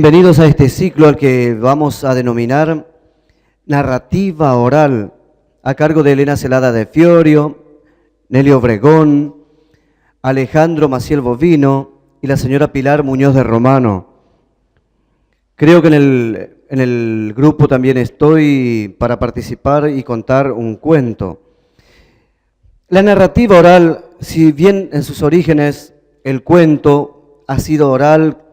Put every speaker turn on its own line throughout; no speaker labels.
Bienvenidos a este ciclo al que vamos a denominar Narrativa Oral, a cargo de Elena Celada de Fiorio, Nelly Obregón, Alejandro Maciel Bovino y la señora Pilar Muñoz de Romano. Creo que en el grupo también estoy para participar y contar un cuento. La narrativa oral, si bien en sus orígenes el cuento ha sido oral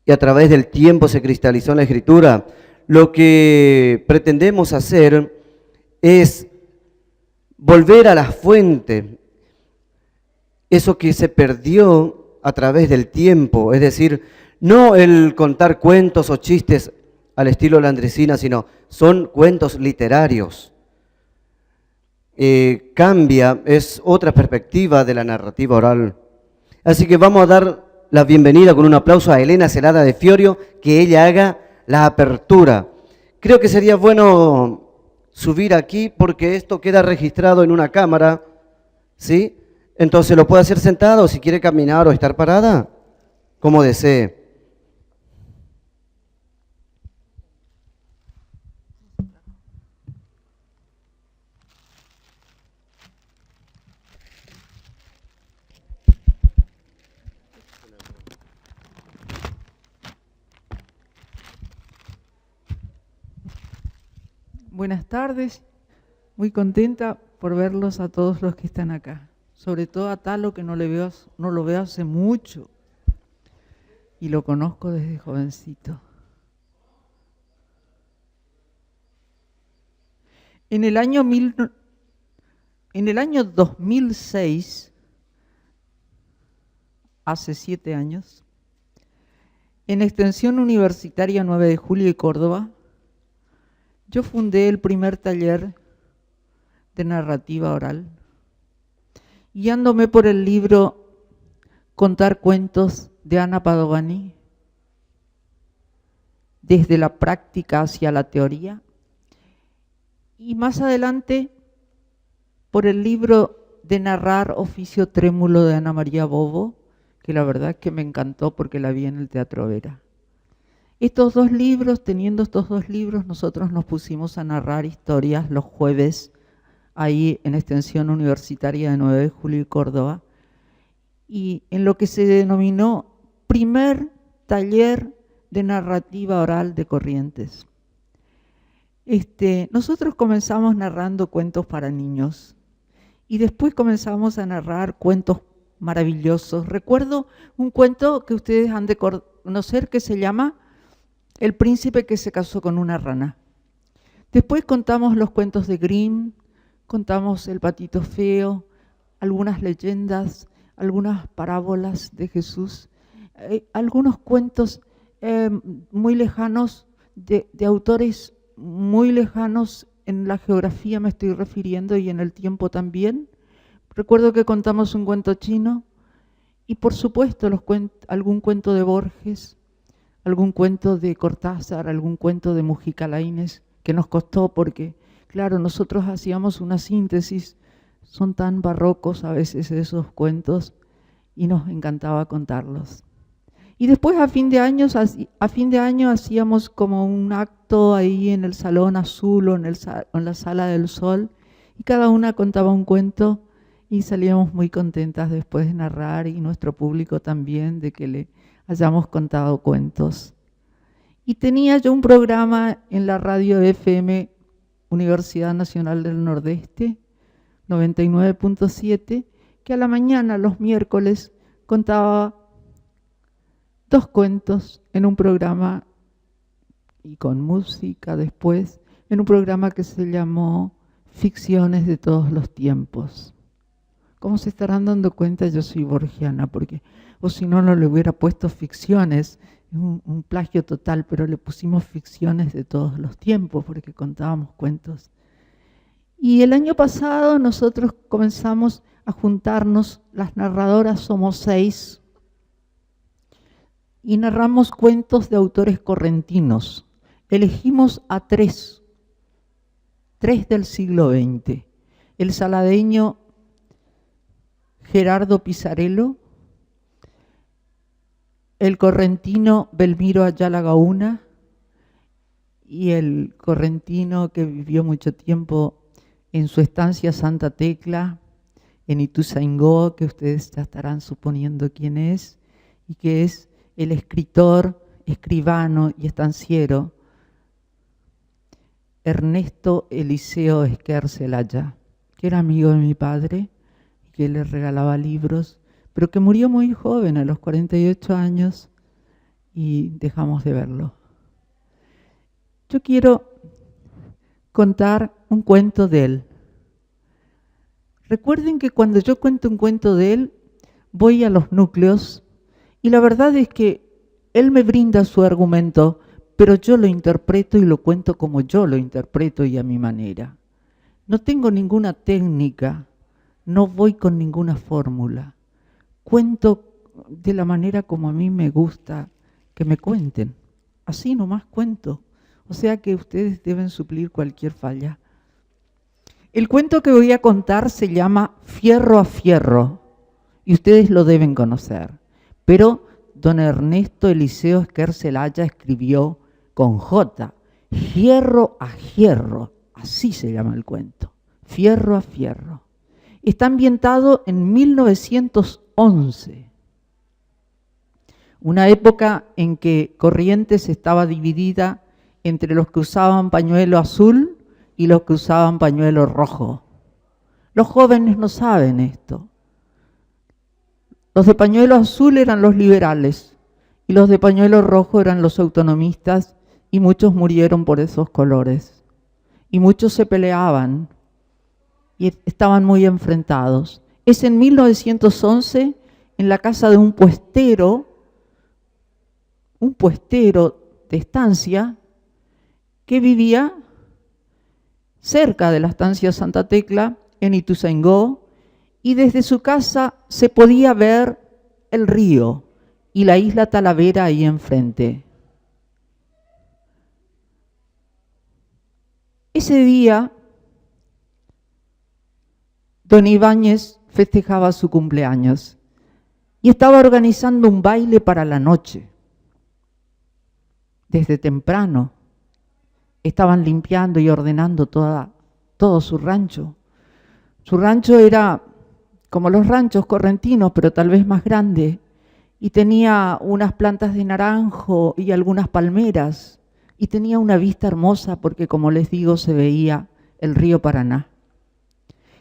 y a través del tiempo se cristalizó en la escritura, lo que pretendemos hacer es volver a la fuente, eso que se perdió a través del tiempo, es decir, no el contar cuentos o chistes al estilo Landresina, sino son cuentos literarios. Cambia, es otra perspectiva de la narrativa oral. Así que vamos a dar la bienvenida con un aplauso a Elena Celada de Fiorio, que ella haga la apertura. Creo que sería bueno subir aquí porque esto queda registrado en una cámara, ¿sí? Entonces lo puede hacer sentado, o si quiere caminar o estar parada, como desee.
Buenas tardes, muy contenta por verlos a todos los que están acá, sobre todo a Talo, que no lo veo hace mucho y lo conozco desde jovencito. En el año 2006, hace 7 años, en Extensión Universitaria 9 de Julio de Córdoba, yo fundé el primer taller de narrativa oral, guiándome por el libro Contar cuentos de Ana Padovani, desde la práctica hacia la teoría, y más adelante por el libro de Narrar Oficio Trémulo de Ana María Bovo, que la verdad es que me encantó porque la vi en el Teatro Vera. Teniendo estos dos libros, nosotros nos pusimos a narrar historias los jueves ahí en Extensión Universitaria de 9 de Julio y Córdoba, y en lo que se denominó primer taller de narrativa oral de Corrientes. Nosotros comenzamos narrando cuentos para niños y después comenzamos a narrar cuentos maravillosos. Recuerdo un cuento que ustedes han de conocer que se llama El príncipe que se casó con una rana. Después contamos los cuentos de Grimm, contamos El patito feo, algunas leyendas, algunas parábolas de Jesús, algunos cuentos muy lejanos de autores muy lejanos en la geografía, me estoy refiriendo, y en el tiempo también. Recuerdo que contamos un cuento chino y por supuesto algún cuento de Borges, algún cuento de Cortázar, algún cuento de Mujica Lainez, que nos costó porque, claro, nosotros hacíamos una síntesis, son tan barrocos a veces esos cuentos y nos encantaba contarlos. Y después a fin de año hacíamos como un acto ahí en el Salón Azul o en la Sala del Sol, y cada una contaba un cuento y salíamos muy contentas después de narrar, y nuestro público también, de que le hayamos contado cuentos. Y tenía yo un programa en la radio FM Universidad Nacional del Nordeste, 99.7, que a la mañana, los miércoles, contaba 2 cuentos en un programa, y con música después, en un programa que se llamó Ficciones de todos los tiempos. Como se estarán dando cuenta, yo soy borgiana, porque, o si no, no le hubiera puesto ficciones, un plagio total, pero le pusimos ficciones de todos los tiempos, porque contábamos cuentos. Y el año pasado nosotros comenzamos a juntarnos, las narradoras somos 6, y narramos cuentos de autores correntinos. Elegimos a 3 del siglo XX. El saladeño Gerardo Pisarello, el correntino Belmiro Ayala Gauna y el correntino que vivió mucho tiempo en su estancia Santa Tecla, en Ituzaingó, que ustedes ya estarán suponiendo quién es, y que es el escritor, escribano y estanciero Ernesto Eliseo Esquer Zelaya, que era amigo de mi padre y que le regalaba libros, pero que murió muy joven, a los 48 años, y dejamos de verlo. Yo quiero contar un cuento de él. Recuerden que cuando yo cuento un cuento de él, voy a los núcleos y la verdad es que él me brinda su argumento, pero yo lo interpreto y lo cuento como yo lo interpreto y a mi manera. No tengo ninguna técnica, no voy con ninguna fórmula. Cuento de la manera como a mí me gusta que me cuenten. Así nomás cuento. O sea que ustedes deben suplir cualquier falla. El cuento que voy a contar se llama Fierro a Fierro y ustedes lo deben conocer. Pero don Ernesto Eliseo Esquer Zelaya escribió con J, Fierro a Fierro, así se llama el cuento, Fierro a Fierro. Está ambientado en 1911, una época en que Corrientes estaba dividida entre los que usaban pañuelo azul y los que usaban pañuelo rojo. Los jóvenes no saben esto. Los de pañuelo azul eran los liberales y los de pañuelo rojo eran los autonomistas y muchos murieron por esos colores. Y muchos se peleaban y estaban muy enfrentados. Es en 1911 en la casa de un puestero de estancia que vivía cerca de la estancia Santa Tecla, en Ituzaingó, y desde su casa se podía ver el río y la isla Talavera ahí enfrente. Ese día, don Ibáñez festejaba su cumpleaños y estaba organizando un baile para la noche. Desde temprano estaban limpiando y ordenando todo su rancho. Su rancho era como los ranchos correntinos, pero tal vez más grande, y tenía unas plantas de naranjo y algunas palmeras, y tenía una vista hermosa porque, como les digo, se veía el río Paraná.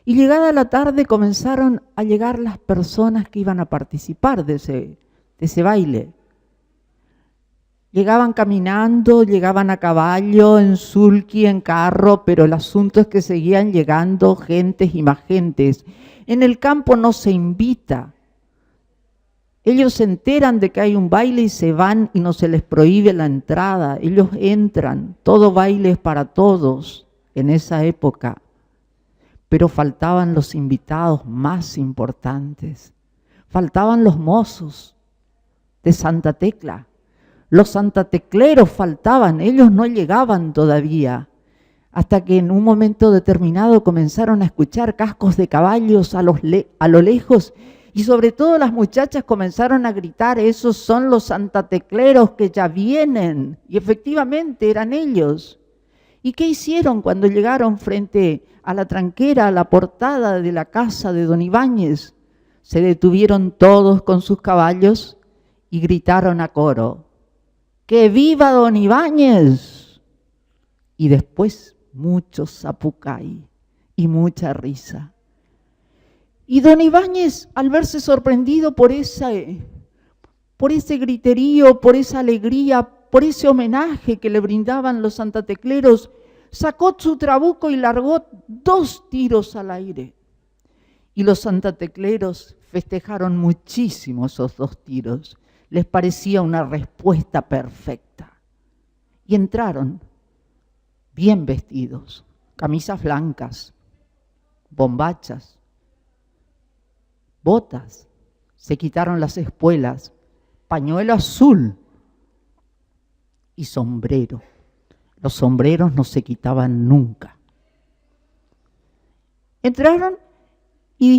Y llegada la tarde comenzaron a llegar las personas que iban a participar de ese baile. Llegaban caminando, llegaban a caballo, en sulky, en carro, pero el asunto es que seguían llegando gentes y más gentes. En el campo no se invita. Ellos se enteran de que hay un baile y se van y no se les prohíbe la entrada. Ellos entran, todo baile es para todos en esa época. Pero faltaban los invitados más importantes. Faltaban los mozos de Santa Tecla. Los santatecleros faltaban, ellos no llegaban todavía, hasta que en un momento determinado comenzaron a escuchar cascos de caballos a lo lejos y sobre todo las muchachas comenzaron a gritar, esos son los santatecleros que ya vienen. Y efectivamente eran ellos. ¿Y qué hicieron cuando llegaron frente a la tranquera, a la portada de la casa de don Ibáñez? Se detuvieron todos con sus caballos y gritaron a coro, ¡que viva don Ibáñez! Y después mucho zapucay y mucha risa. Y don Ibáñez, al verse sorprendido por ese griterío, por esa alegría, por ese homenaje que le brindaban los santatecleros, sacó su trabuco y largó 2 tiros al aire. Y los santatecleros festejaron muchísimo esos 2 tiros. Les parecía una respuesta perfecta. Y entraron bien vestidos, camisas blancas, bombachas, botas, se quitaron las espuelas, pañuelo azul y sombrero. Los sombreros no se quitaban nunca. Entraron y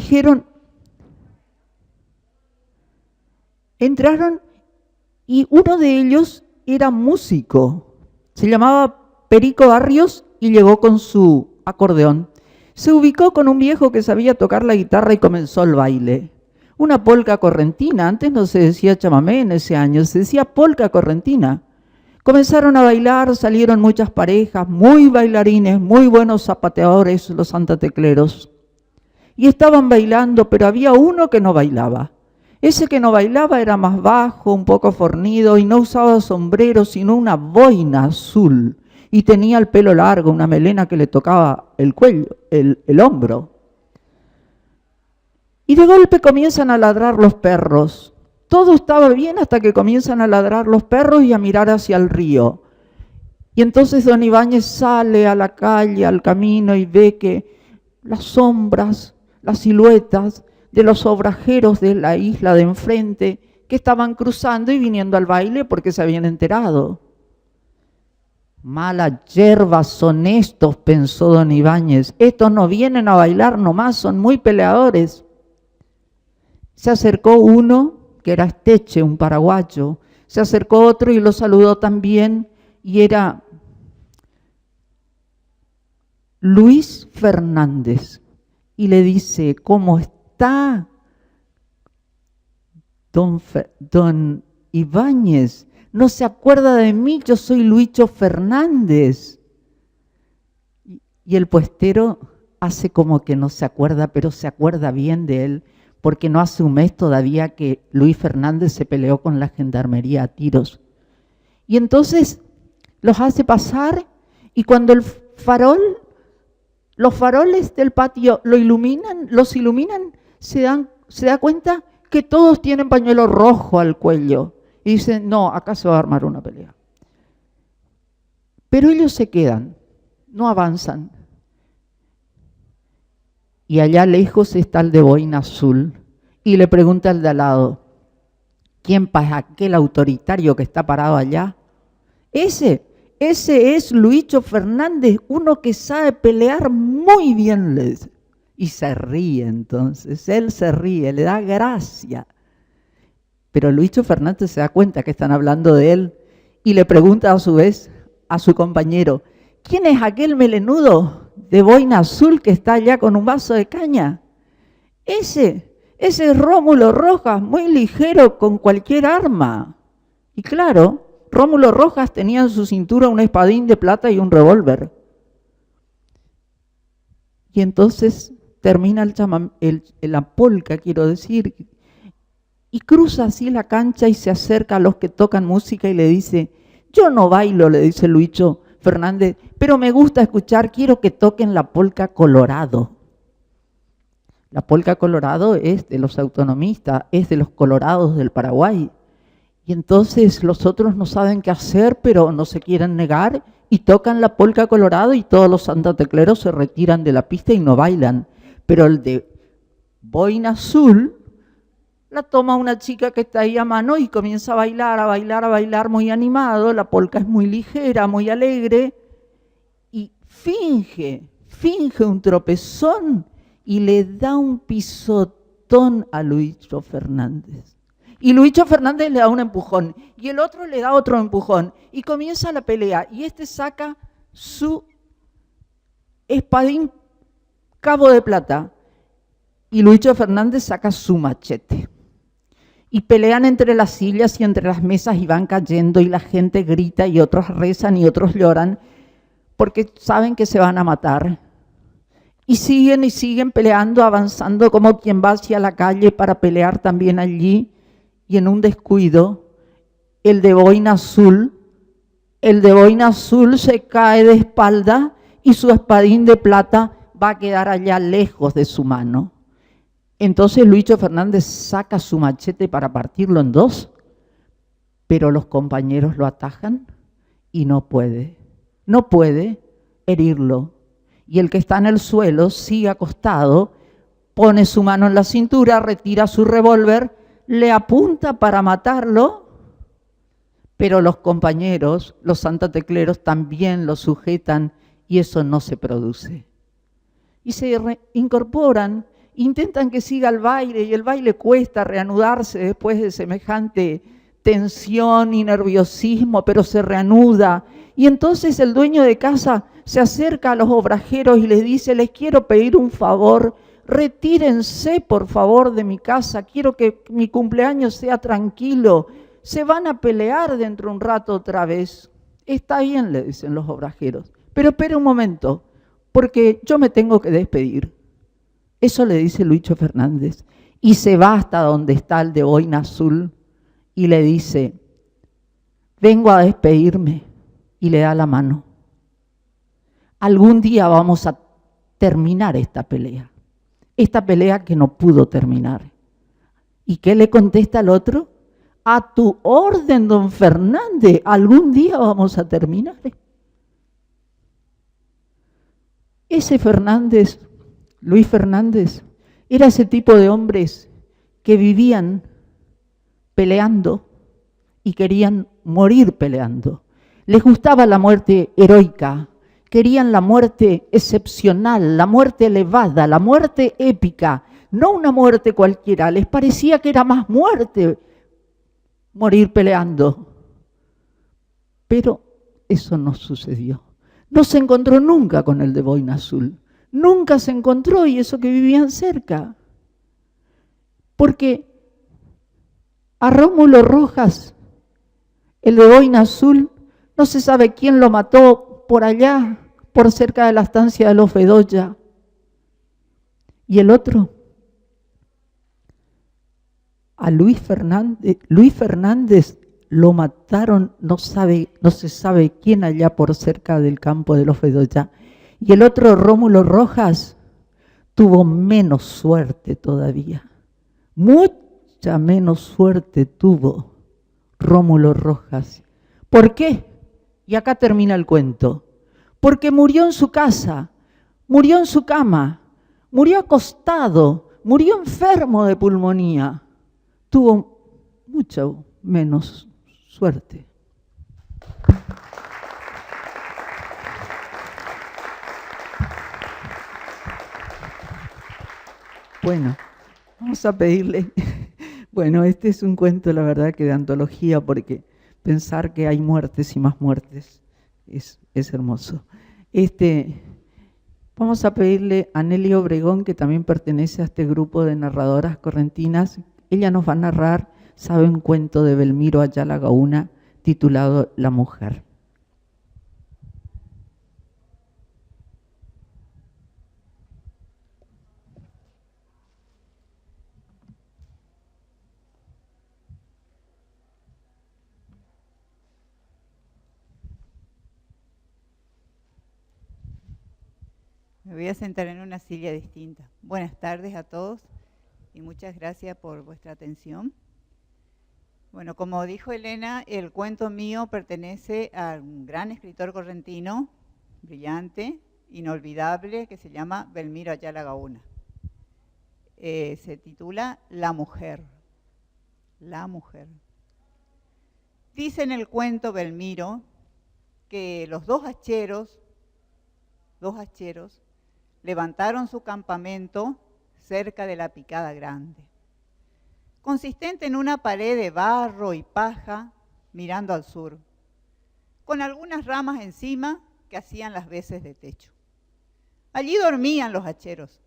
Y uno de ellos era músico, se llamaba Perico Barrios y llegó con su acordeón. Se ubicó con un viejo que sabía tocar la guitarra y comenzó el baile. Una polca correntina, antes no se decía chamamé en ese año, se decía polca correntina. Comenzaron a bailar, salieron muchas parejas, muy bailarines, muy buenos zapateadores, los santatecleros. Y estaban bailando, pero había uno que no bailaba. Ese que no bailaba era más bajo, un poco fornido y no usaba sombrero, sino una boina azul. Y tenía el pelo largo, una melena que le tocaba el cuello, el hombro. Y de golpe comienzan a ladrar los perros. Todo estaba bien hasta que comienzan a ladrar los perros y a mirar hacia el río. Y entonces don Ibáñez sale a la calle, al camino, y ve que las sombras, las siluetas de los obrajeros de la isla de enfrente que estaban cruzando y viniendo al baile porque se habían enterado. Malas yerbas son estos, pensó don Ibáñez. Estos no vienen a bailar nomás, son muy peleadores. Se acercó uno, que era Esteche, un paraguayo. Se acercó otro y lo saludó también, y era Luis Fernández. Y le dice, ¿cómo está don Ibáñez? ¿No se acuerda de mí? Yo soy Luicho Fernández. Y el puestero hace como que no se acuerda, pero se acuerda bien de él, porque no hace un mes todavía que Luis Fernández se peleó con la gendarmería a tiros. Y entonces los hace pasar, y cuando los faroles del patio los iluminan, se da cuenta que todos tienen pañuelo rojo al cuello. Y dicen, no, acá se va a armar una pelea. Pero ellos se quedan, no avanzan. Y allá lejos está el de boina azul. Y le pregunta al de al lado, ¿quién es aquel autoritario que está parado allá? Ese es Luicho Fernández, uno que sabe pelear muy bien, le dice. Y se ríe entonces, él se ríe, le da gracia. Pero Luicho Fernández se da cuenta que están hablando de él y le pregunta a su vez a su compañero, ¿quién es aquel melenudo de boina azul que está allá con un vaso de caña? Ese es Rómulo Rojas, muy ligero con cualquier arma. Y claro, Rómulo Rojas tenía en su cintura un espadín de plata y un revólver. Y entonces termina la polca, quiero decir, y cruza así la cancha y se acerca a los que tocan música y le dice, yo no bailo, le dice Luicho Fernández, pero me gusta escuchar, quiero que toquen la polca Colorado. La polca Colorado es de los autonomistas, es de los colorados del Paraguay. Y entonces los otros no saben qué hacer, pero no se quieren negar y tocan la polca Colorado y todos los santatecleros se retiran de la pista y no bailan. Pero el de boina azul la toma una chica que está ahí a mano y comienza a bailar muy animado. La polca es muy ligera, muy alegre y finge un tropezón y le da un pisotón a Luicho Fernández. Y Luicho Fernández le da un empujón y el otro le da otro empujón y comienza la pelea y este saca su espadín cabo de plata y Luicho Fernández saca su machete. Y pelean entre las sillas y entre las mesas y van cayendo y la gente grita y otros rezan y otros lloran porque saben que se van a matar. Y siguen peleando, avanzando como quien va hacia la calle para pelear también allí. Y en un descuido, el de boina azul se cae de espalda y su espadín de plata va a quedar allá lejos de su mano. Entonces Luicho Fernández saca su machete para partirlo en dos, pero los compañeros lo atajan y no puede herirlo. Y el que está en el suelo sigue acostado, pone su mano en la cintura, retira su revólver, le apunta para matarlo, pero los compañeros, los santatecleros, también lo sujetan y eso no se produce. Y se incorporan, intentan que siga el baile y el baile cuesta reanudarse después de semejante tensión y nerviosismo, pero se reanuda. Y entonces el dueño de casa se acerca a los obrajeros y les dice: les quiero pedir un favor, retírense por favor de mi casa, quiero que mi cumpleaños sea tranquilo, se van a pelear dentro de un rato otra vez. Está bien, le dicen los obrajeros, pero espere un momento, porque yo me tengo que despedir. Eso le dice Lucho Fernández, y se va hasta donde está el de boina azul y le dice: vengo a despedirme, y le da la mano. Algún día vamos a terminar esta pelea que no pudo terminar. ¿Y qué le contesta al otro? A tu orden, don Fernández, algún día vamos a terminar. Ese Fernández, Luis Fernández, era ese tipo de hombres que vivían peleando y querían morir peleando. Les gustaba la muerte heroica, querían la muerte excepcional, la muerte elevada, la muerte épica, no una muerte cualquiera. Les parecía que era más muerte morir peleando. Pero eso no sucedió. No se encontró nunca con el de boina azul. Nunca se encontró, y eso que vivían cerca. Porque a Rómulo Rojas, el de boina azul, no se sabe quién lo mató por allá, por cerca de la estancia de los Bedoya. Y el otro, a Luis Fernández lo mataron, no se sabe quién, allá por cerca del campo de los Bedoya. Y el otro, Rómulo Rojas, tuvo menos suerte todavía. Mucha menos suerte tuvo Rómulo Rojas. ¿Por qué? Y acá termina el cuento. Porque murió en su casa, murió en su cama, murió acostado, murió enfermo de pulmonía. Tuvo mucho menos suerte. Bueno, vamos a pedirle. Bueno, este es un cuento, la verdad, que de antología, porque pensar que hay muertes y más muertes es hermoso. Vamos a pedirle a Nelly Obregón, que también pertenece a este grupo de narradoras correntinas. Ella nos va a narrar, sabe, un cuento de Belmiro Ayala Gauna titulado La Mujer.
Me voy a sentar en una silla distinta. Buenas tardes a todos y muchas gracias por vuestra atención. Bueno, como dijo Elena, el cuento mío pertenece a un gran escritor correntino, brillante, inolvidable, que se llama Belmiro Ayala Gauna. Se titula La Mujer. La Mujer. Dice en el cuento Belmiro que los dos hacheros levantaron su campamento cerca de la Picada Grande, consistente en una pared de barro y paja mirando al sur, con algunas ramas encima que hacían las veces de techo. Allí dormían los hacheros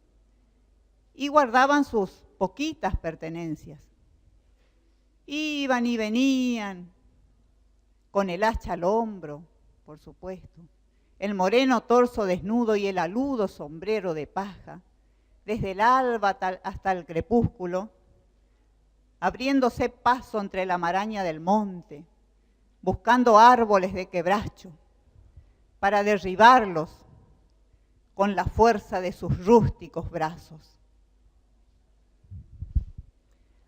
y guardaban sus poquitas pertenencias. Iban y venían con el hacha al hombro, por supuesto, el moreno torso desnudo y el aludo sombrero de paja, desde el alba hasta el crepúsculo, abriéndose paso entre la maraña del monte, buscando árboles de quebracho, para derribarlos con la fuerza de sus rústicos brazos.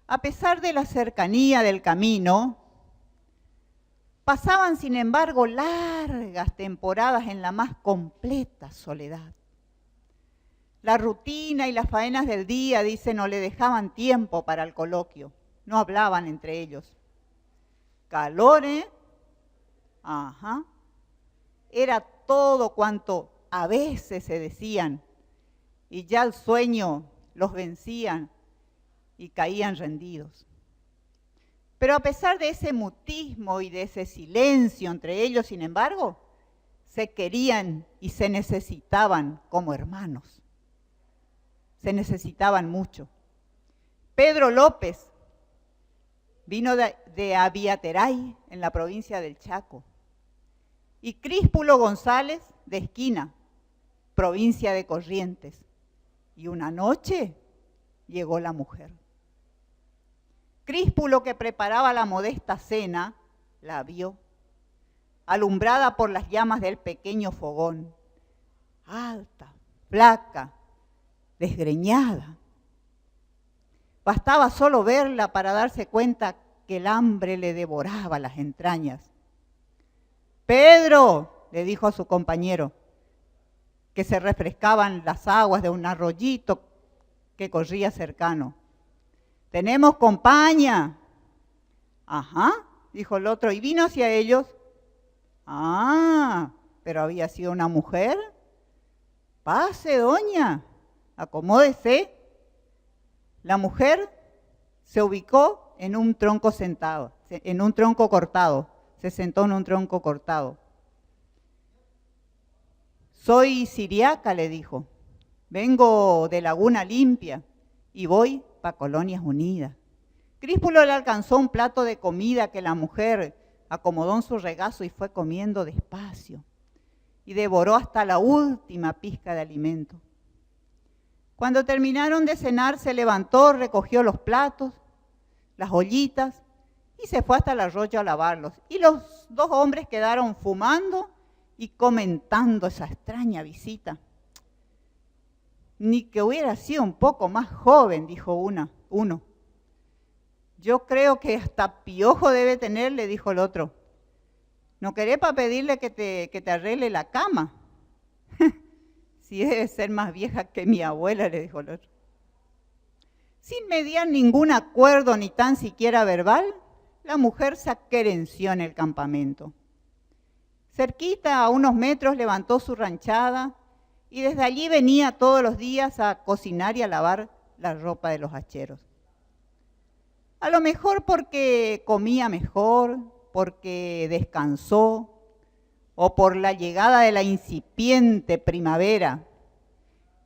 A pesar de la cercanía del camino, pasaban, sin embargo, largas temporadas en la más completa soledad. La rutina y las faenas del día, dice, no le dejaban tiempo para el coloquio. No hablaban entre ellos. Calores, ajá, era todo cuanto a veces se decían, y ya el sueño los vencían y caían rendidos. Pero a pesar de ese mutismo y de ese silencio entre ellos, sin embargo, se querían y se necesitaban como hermanos. Se necesitaban mucho. Pedro López vino de Abiateray, en la provincia del Chaco, y Críspulo González de Esquina, provincia de Corrientes. Y una noche llegó la mujer. Críspulo, que preparaba la modesta cena, la vio, alumbrada por las llamas del pequeño fogón, alta, flaca, desgreñada. Bastaba solo verla para darse cuenta que el hambre le devoraba las entrañas. Pedro, le dijo a su compañero, que se refrescaban las aguas de un arroyito que corría cercano. ¿Tenemos compañía? Ajá, dijo el otro, y vino hacia ellos. Ah, pero había sido una mujer. Pase, doña, acomódese. La mujer se ubicó en un tronco sentado, en un tronco cortado. Se sentó en un tronco cortado. Soy siriaca, le dijo. Vengo de Laguna Limpia y voy para Colonias Unidas. Críspulo le alcanzó un plato de comida que la mujer acomodó en su regazo y fue comiendo despacio. Y devoró hasta la última pizca de alimento. Cuando terminaron de cenar, se levantó, recogió los platos, las ollitas y se fue hasta el arroyo a lavarlos. Y los dos hombres quedaron fumando y comentando esa extraña visita. Ni que hubiera sido un poco más joven, dijo uno. Yo creo que hasta piojo debe tener, le dijo el otro. ¿No querés para pedirle que te arregle la cama? Si debe ser más vieja que mi abuela, le dijo el otro. Sin mediar ningún acuerdo ni tan siquiera verbal, la mujer se aquerenció en el campamento. Cerquita, a unos metros, levantó su ranchada y desde allí venía todos los días a cocinar y a lavar la ropa de los hacheros. A lo mejor porque comía mejor, porque descansó, o por la llegada de la incipiente primavera,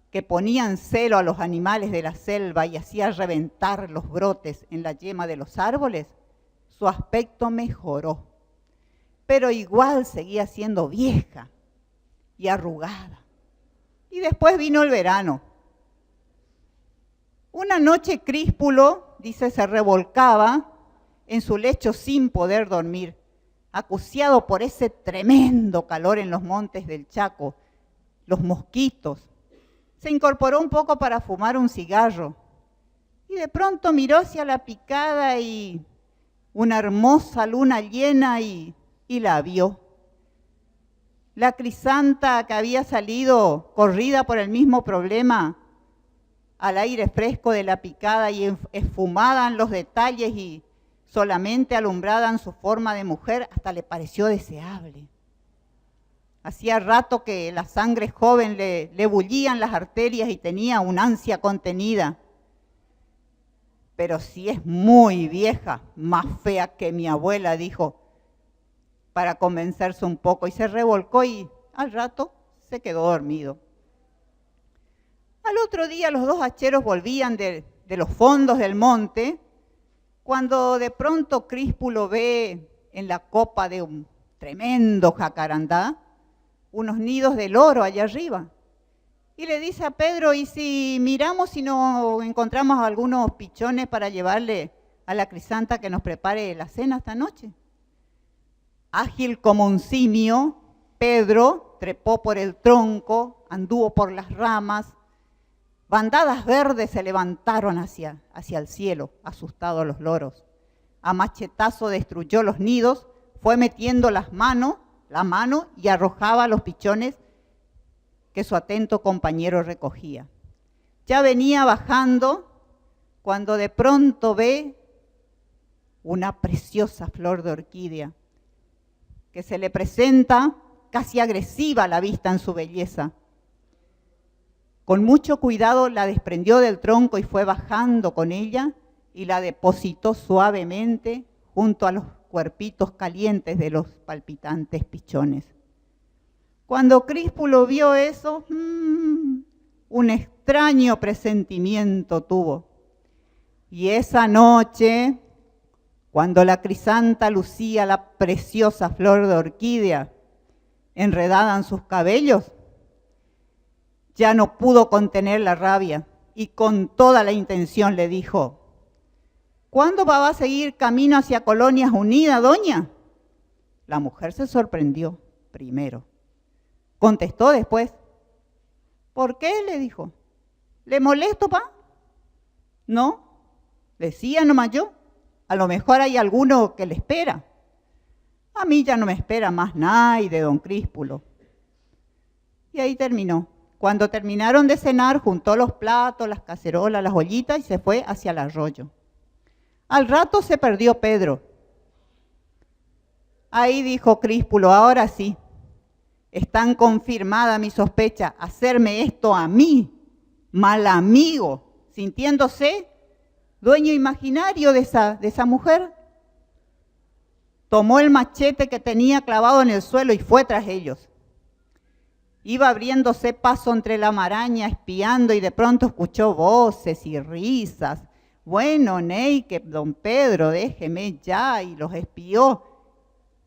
que ponía en celo a los animales de la selva y hacía reventar los brotes en la yema de los árboles, su aspecto mejoró. Pero igual seguía siendo vieja y arrugada. Y después vino el verano. Una noche Críspulo, dice, se revolcaba en su lecho sin poder dormir, acuciado por ese tremendo calor en los montes del Chaco, los mosquitos. Se incorporó un poco para fumar un cigarro y de pronto miró hacia la picada y una hermosa luna llena y la vio. La crisanta que había salido corrida por el mismo problema al aire fresco de la picada y esfumada en los detalles y solamente alumbrada en su forma de mujer, hasta le pareció deseable. Hacía rato que la sangre joven le bullían las arterias y tenía una ansia contenida. Pero si es muy vieja, más fea que mi abuela, dijo, para convencerse un poco, y se revolcó y al rato se quedó dormido. Al otro día los dos hacheros volvían de los fondos del monte, cuando de pronto Críspulo ve en la copa de un tremendo jacarandá unos nidos de loro allá arriba. Y le dice a Pedro, ¿y si miramos si no encontramos algunos pichones para llevarle a la crisanta que nos prepare la cena esta noche? Ágil como un simio, Pedro trepó por el tronco, anduvo por las ramas. Bandadas verdes se levantaron hacia el cielo, asustados los loros. A machetazo destruyó los nidos, fue metiendo la mano y arrojaba los pichones que su atento compañero recogía. Ya venía bajando cuando de pronto ve una preciosa flor de orquídea que se le presenta casi agresiva a la vista en su belleza. Con mucho cuidado la desprendió del tronco y fue bajando con ella y la depositó suavemente junto a los cuerpitos calientes de los palpitantes pichones. Cuando Críspulo vio eso, un extraño presentimiento tuvo. Y esa noche, cuando la crisanta lucía la preciosa flor de orquídea enredada en sus cabellos, ya no pudo contener la rabia y con toda la intención le dijo: ¿cuándo va a seguir camino hacia Colonias Unidas, doña? La mujer se sorprendió primero. Contestó después: ¿por qué? Le dijo. ¿Le molesto, pa? No, decía nomás yo. A lo mejor hay alguno que le espera. A mí ya no me espera más nadie de don Críspulo. Y ahí terminó. Cuando terminaron de cenar, juntó los platos, las cacerolas, las ollitas y se fue hacia el arroyo. Al rato se perdió Pedro. Ahí dijo Críspulo: ahora sí, están confirmadas mis sospechas, hacerme esto a mí, mal amigo, sintiéndose dueño imaginario de esa mujer. Tomó el machete que tenía clavado en el suelo y fue tras ellos. Iba abriéndose paso entre la maraña, espiando, y de pronto escuchó voces y risas. Bueno, Ney, que don Pedro, déjeme ya, y los espió.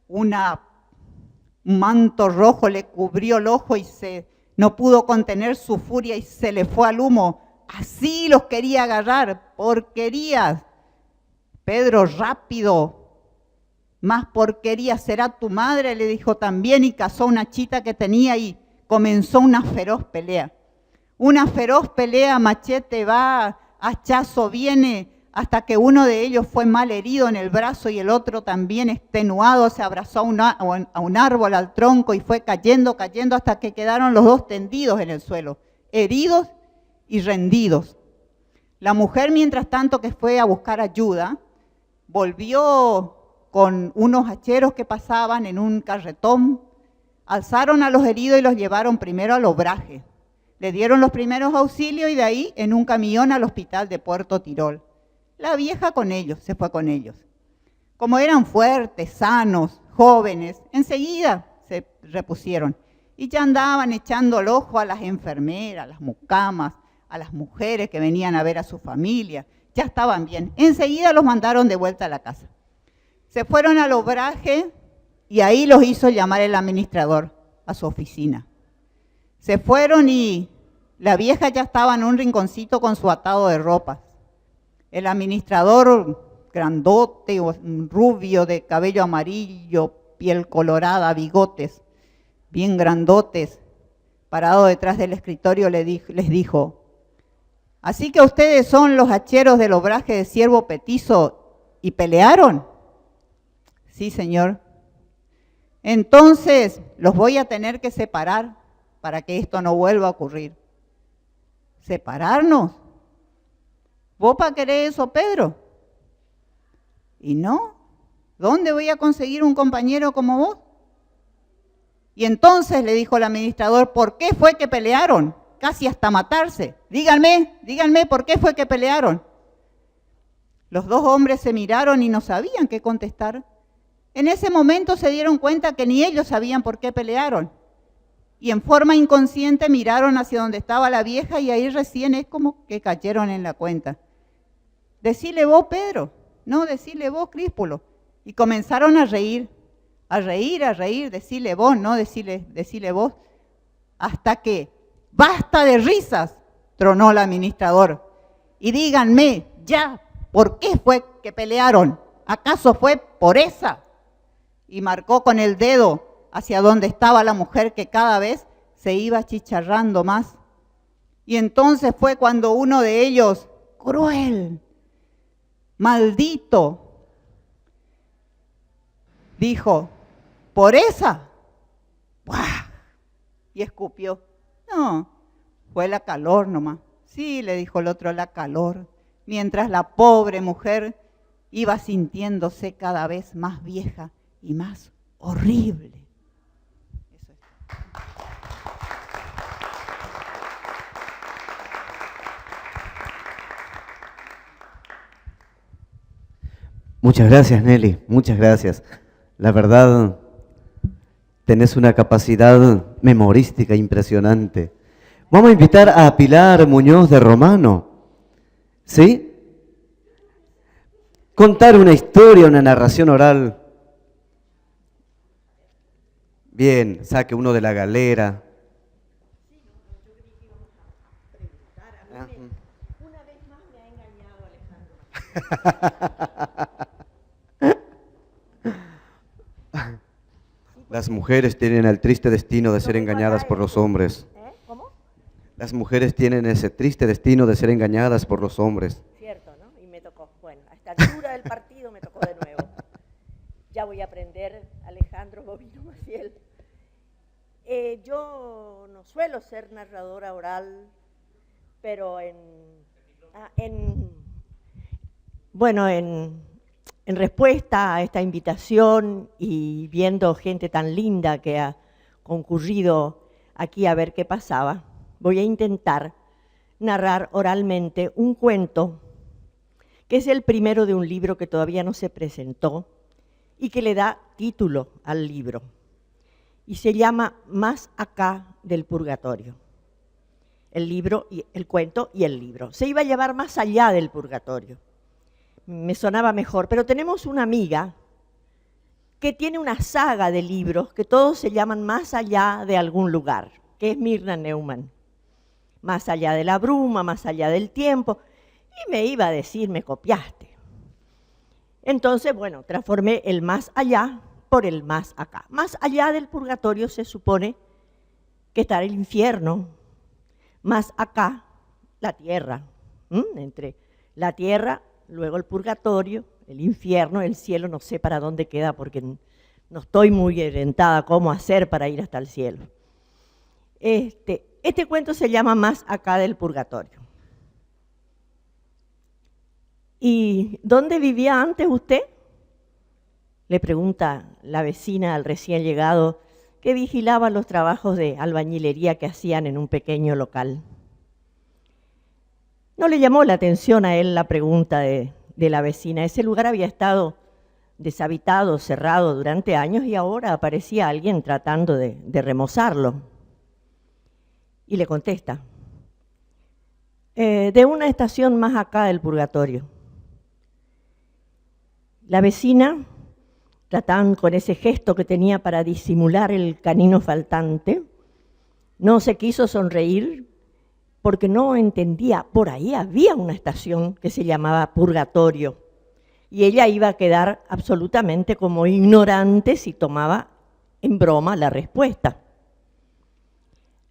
Un manto rojo le cubrió el ojo y no pudo contener su furia y se le fue al humo. Así los quería agarrar, porquerías. Pedro, rápido. Más porquería será tu madre, le dijo también, y cazó una chita que tenía y comenzó una feroz pelea. Una feroz pelea, machete va, hachazo viene, hasta que uno de ellos fue mal herido en el brazo y el otro también extenuado, se abrazó a un árbol, al tronco, y fue cayendo, hasta que quedaron los dos tendidos en el suelo, heridos y rendidos. La mujer, mientras tanto que fue a buscar ayuda, volvió con unos hacheros que pasaban en un carretón, alzaron a los heridos y los llevaron primero al obraje. Le dieron los primeros auxilios y de ahí en un camión al hospital de Puerto Tirol. La vieja con ellos, se fue con ellos. Como eran fuertes, sanos, jóvenes, enseguida se repusieron y ya andaban echando el ojo a las enfermeras, a las mucamas, a las mujeres que venían a ver a su familia. Ya estaban bien. Enseguida los mandaron de vuelta a la casa. Se fueron al obraje y ahí los hizo llamar el administrador a su oficina. Se fueron y la vieja ya estaba en un rinconcito con su atado de ropas. El administrador, grandote, rubio, de cabello amarillo, piel colorada, bigotes, bien grandotes, parado detrás del escritorio, les dijo: ¿así que ustedes son los hacheros del obraje de Ciervo Petizo y pelearon? Sí, señor. Entonces los voy a tener que separar para que esto no vuelva a ocurrir. ¿Separarnos? ¿Vos para querer eso, Pedro? Y no, ¿dónde voy a conseguir un compañero como vos? Y entonces le dijo el administrador: ¿por qué fue que pelearon? Casi hasta matarse. Díganme, ¿por qué fue que pelearon? Los dos hombres se miraron y no sabían qué contestar. En ese momento se dieron cuenta que ni ellos sabían por qué pelearon. Y en forma inconsciente miraron hacia donde estaba la vieja y ahí recién es como que cayeron en la cuenta. Decile vos, Pedro. No, decile vos, Críspulo. Y comenzaron a reír, decile vos, no, decile vos. Hasta que, ¡basta de risas!, tronó el administrador. Y díganme, ya, ¿por qué fue que pelearon? ¿Acaso fue por esa? Y marcó con el dedo hacia donde estaba la mujer, que cada vez se iba achicharrando más. Y entonces fue cuando uno de ellos, cruel, maldito, dijo: ¿por esa? ¡Buah! Y escupió. No, fue la calor nomás. Sí, le dijo el otro, la calor. Mientras la pobre mujer iba sintiéndose cada vez más vieja y más horrible. Eso es.
Muchas gracias, Nelly, muchas gracias. La verdad, tenés una capacidad memorística impresionante. Vamos a invitar a Pilar Muñoz de Romano, ¿sí? Contar una historia, una narración oral. Bien, saque uno de la galera.
Una vez más me ha engañado Alejandro.
Las mujeres tienen el triste destino de ser engañadas por los hombres.
¿Cómo?
Las mujeres tienen ese triste destino de ser engañadas por los hombres.
Cierto, ¿no? Y me tocó. Bueno, a esta altura del partido me tocó de nuevo. Ya voy a aprender, Alejandro Bovino Maciel. Yo no suelo ser narradora oral, pero en respuesta a esta invitación y viendo gente tan linda que ha concurrido aquí a ver qué pasaba, voy a intentar narrar oralmente un cuento que es el primero de un libro que todavía no se presentó y que le da título al libro. Y se llama Más acá del purgatorio. El libro, el cuento y el libro. Se iba a llamar Más allá del purgatorio. Me sonaba mejor, pero tenemos una amiga que tiene una saga de libros que todos se llaman Más allá de algún lugar, que es Mirna Neumann. Más allá de la bruma, más allá del tiempo. Y me iba a decir, me copiaste. Entonces, bueno, transformé el más allá por el más acá. Más allá del purgatorio se supone que está el infierno, más acá la tierra. Entre la tierra, luego el purgatorio, el infierno, el cielo, no sé para dónde queda porque no estoy muy orientada a cómo hacer para ir hasta el cielo. Este cuento se llama Más acá del purgatorio. ¿Y dónde vivía antes usted? Le pregunta la vecina al recién llegado que vigilaba los trabajos de albañilería que hacían en un pequeño local. No le llamó la atención a él la pregunta de la vecina. Ese lugar había estado deshabitado, cerrado durante años y ahora aparecía alguien tratando de remozarlo. Y le contesta, de una estación más acá del purgatorio. La vecina, tratando con ese gesto que tenía para disimular el canino faltante, no se quiso sonreír porque no entendía, por ahí había una estación que se llamaba Purgatorio y ella iba a quedar absolutamente como ignorante si tomaba en broma la respuesta.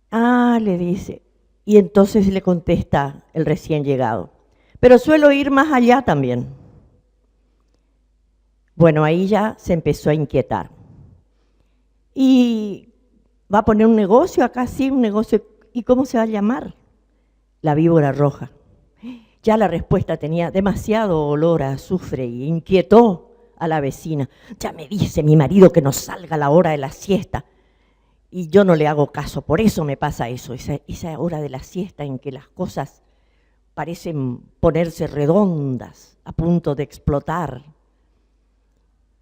Ah, le dice, y entonces le contesta el recién llegado, pero suelo ir más allá también. Bueno, ahí ya se empezó a inquietar. ¿Y va a poner un negocio acá? Sí, un negocio. ¿Y cómo se va a llamar? La víbora roja. Ya la respuesta tenía demasiado olor a azufre y inquietó a la vecina. Ya me dice mi marido que no salga a la hora de la siesta y yo no le hago caso, por eso me pasa eso, esa hora de la siesta en que las cosas parecen ponerse redondas, a punto de explotar.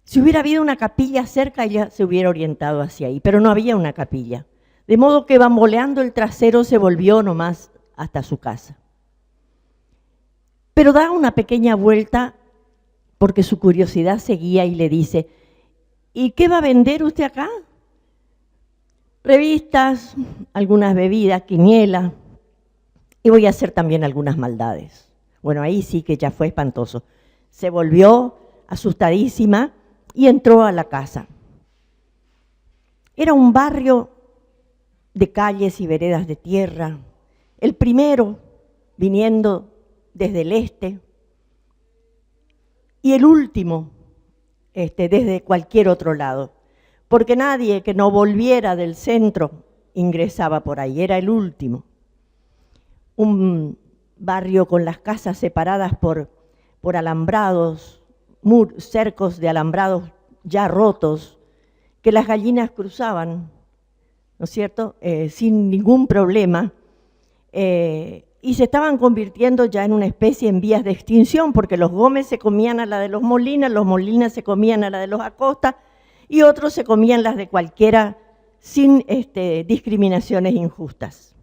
Si hubiera habido una capilla cerca, ella se hubiera orientado hacia ahí, pero no había una capilla. De modo que bamboleando el trasero se volvió nomás hasta su casa. Pero da una pequeña vuelta porque su curiosidad seguía y le dice, ¿y qué va a vender usted acá? Revistas, algunas bebidas, quiniela, y voy a hacer también algunas maldades. Bueno, ahí sí que ya fue espantoso. Se volvió asustadísima y entró a la casa. Era un barrio de calles y veredas de tierra, el primero viniendo desde el este y el último desde cualquier otro lado, porque nadie que no volviera del centro ingresaba por ahí, era el último. Un barrio con las casas separadas por alambrados, cercos de alambrados ya rotos, que las gallinas cruzaban, ¿no es cierto?, sin ningún problema, y se estaban convirtiendo ya en una especie en vías de extinción, porque los Gómez se comían a la de los Molinas se comían a la de los Acosta, y otros se comían las de cualquiera sin discriminaciones injustas.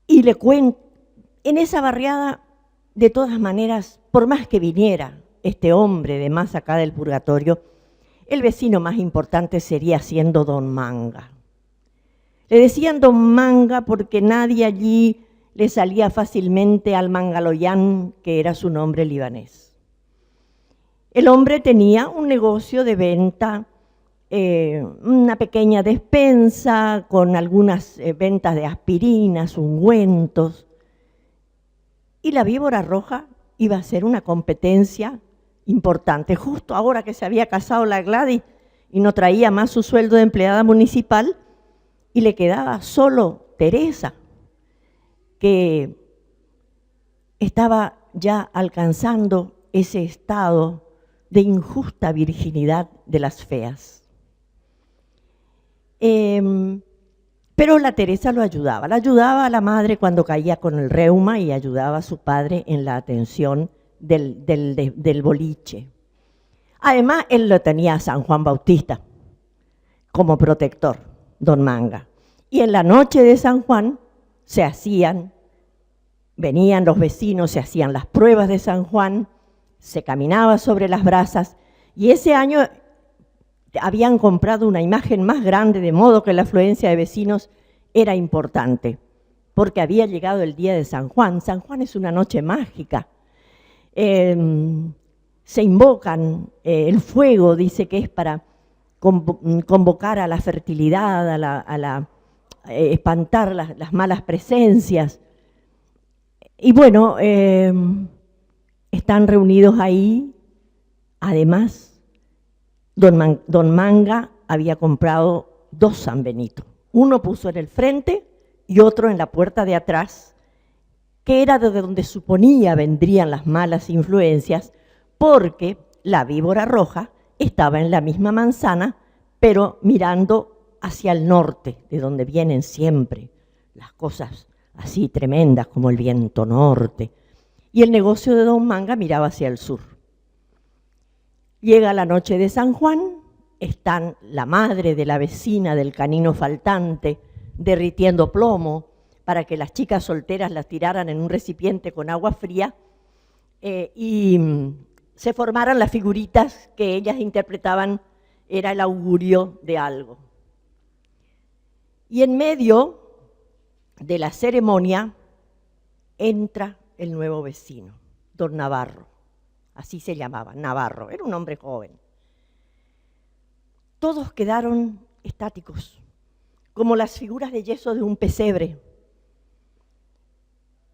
Y le cuento, en esa barriada, de todas maneras, por más que viniera este hombre de más acá del purgatorio, el vecino más importante sería siendo Don Manga. Le decían Don Manga porque nadie allí le salía fácilmente al Mangaloyán, que era su nombre libanés. El hombre tenía un negocio de venta, una pequeña despensa con algunas ventas de aspirinas, ungüentos, y la víbora roja iba a ser una competencia importante. Justo ahora que se había casado la Gladys y no traía más su sueldo de empleada municipal, y le quedaba solo Teresa, que estaba ya alcanzando ese estado de injusta virginidad de las feas. Pero la Teresa lo ayudaba. La ayudaba a la madre cuando caía con el reuma y ayudaba a su padre en la atención del boliche. Además, él lo tenía a San Juan Bautista como protector, Don Manga. Y en la noche de San Juan venían los vecinos, se hacían las pruebas de San Juan, se caminaba sobre las brasas, y ese año habían comprado una imagen más grande, de modo que la afluencia de vecinos era importante, porque había llegado el día de San Juan. San Juan es una noche mágica. Se invocan, el fuego dice que es para convocar a la fertilidad, a espantar las malas presencias. Y bueno, están reunidos ahí. Además, Don Manga había comprado 2 San Benito. Uno puso en el frente y otro en la puerta de atrás, que era de donde suponía vendrían las malas influencias, porque la víbora roja estaba en la misma manzana, pero mirando hacia el norte, de donde vienen siempre las cosas así tremendas como el viento norte. Y el negocio de Don Manga miraba hacia el sur. Llega la noche de San Juan, están la madre de la vecina del canino faltante derritiendo plomo para que las chicas solteras las tiraran en un recipiente con agua fría y se formaran las figuritas que ellas interpretaban, era el augurio de algo. Y en medio de la ceremonia entra el nuevo vecino, Don Navarro, así se llamaba, Navarro, era un hombre joven. Todos quedaron estáticos, como las figuras de yeso de un pesebre.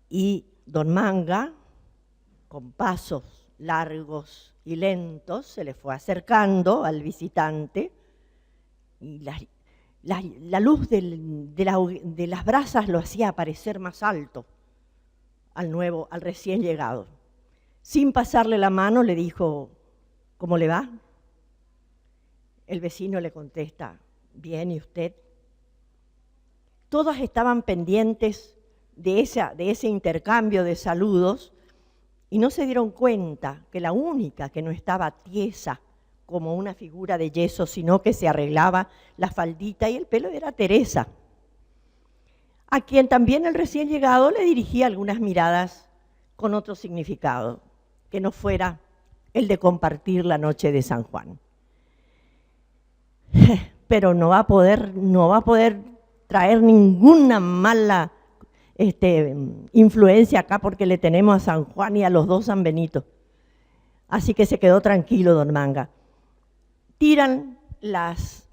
Y Don Manga, con pasos largos y lentos, se le fue acercando al visitante y la luz de las brasas lo hacía parecer más alto al recién llegado. Sin pasarle la mano le dijo, ¿cómo le va? El vecino le contesta, bien, ¿y usted? Todas estaban pendientes de ese intercambio de saludos y no se dieron cuenta que la única que no estaba tiesa como una figura de yeso, sino que se arreglaba la faldita y el pelo, era Teresa, a quien también el recién llegado le dirigía algunas miradas con otro significado, que no fuera el de compartir la noche de San Juan. Pero no va a poder traer ninguna mala influencia acá porque le tenemos a San Juan y a los 2 San Benito. Así que se quedó tranquilo Don Manga. Tiran las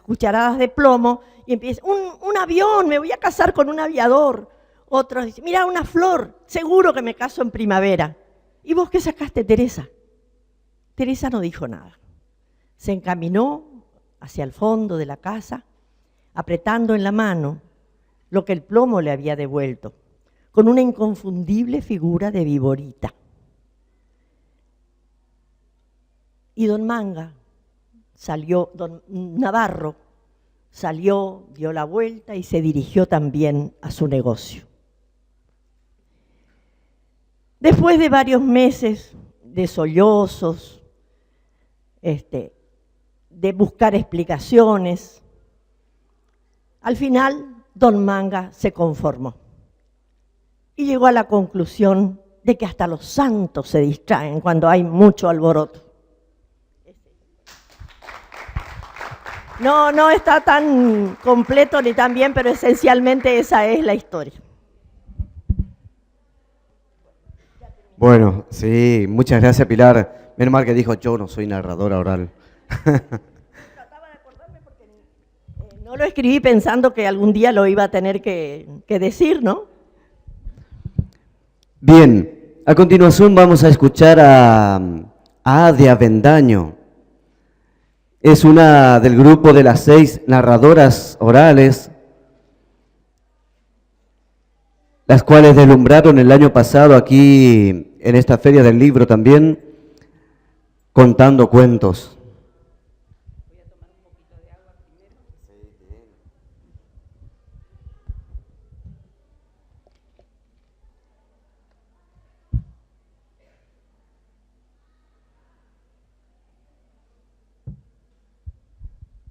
cucharadas de plomo y empieza, un avión, me voy a casar con un aviador. Otros dicen, mira, una flor, seguro que me caso en primavera. ¿Y vos qué sacaste, Teresa? Teresa no dijo nada. Se encaminó hacia el fondo de la casa, apretando en la mano lo que el plomo le había devuelto, con una inconfundible figura de viborita. Y Don Navarro salió, dio la vuelta y se dirigió también a su negocio. Después de varios meses de sollozos, de buscar explicaciones, al final don Manga se conformó y llegó a la conclusión de que hasta los santos se distraen cuando hay mucho alboroto. No está tan completo ni tan bien, pero esencialmente esa es la historia.
Bueno, sí, muchas gracias, Pilar. Menos mal que dijo, yo no soy narradora oral.
Trataba de acordarme porque no lo escribí pensando que algún día lo iba a tener que decir, ¿no?
Bien, a continuación vamos a escuchar a Adia Avendaño. Es una del grupo de las 6 narradoras orales, las cuales deslumbraron el año pasado aquí en esta Feria del Libro también, contando cuentos.
Voy a tomar un poquito de agua primero.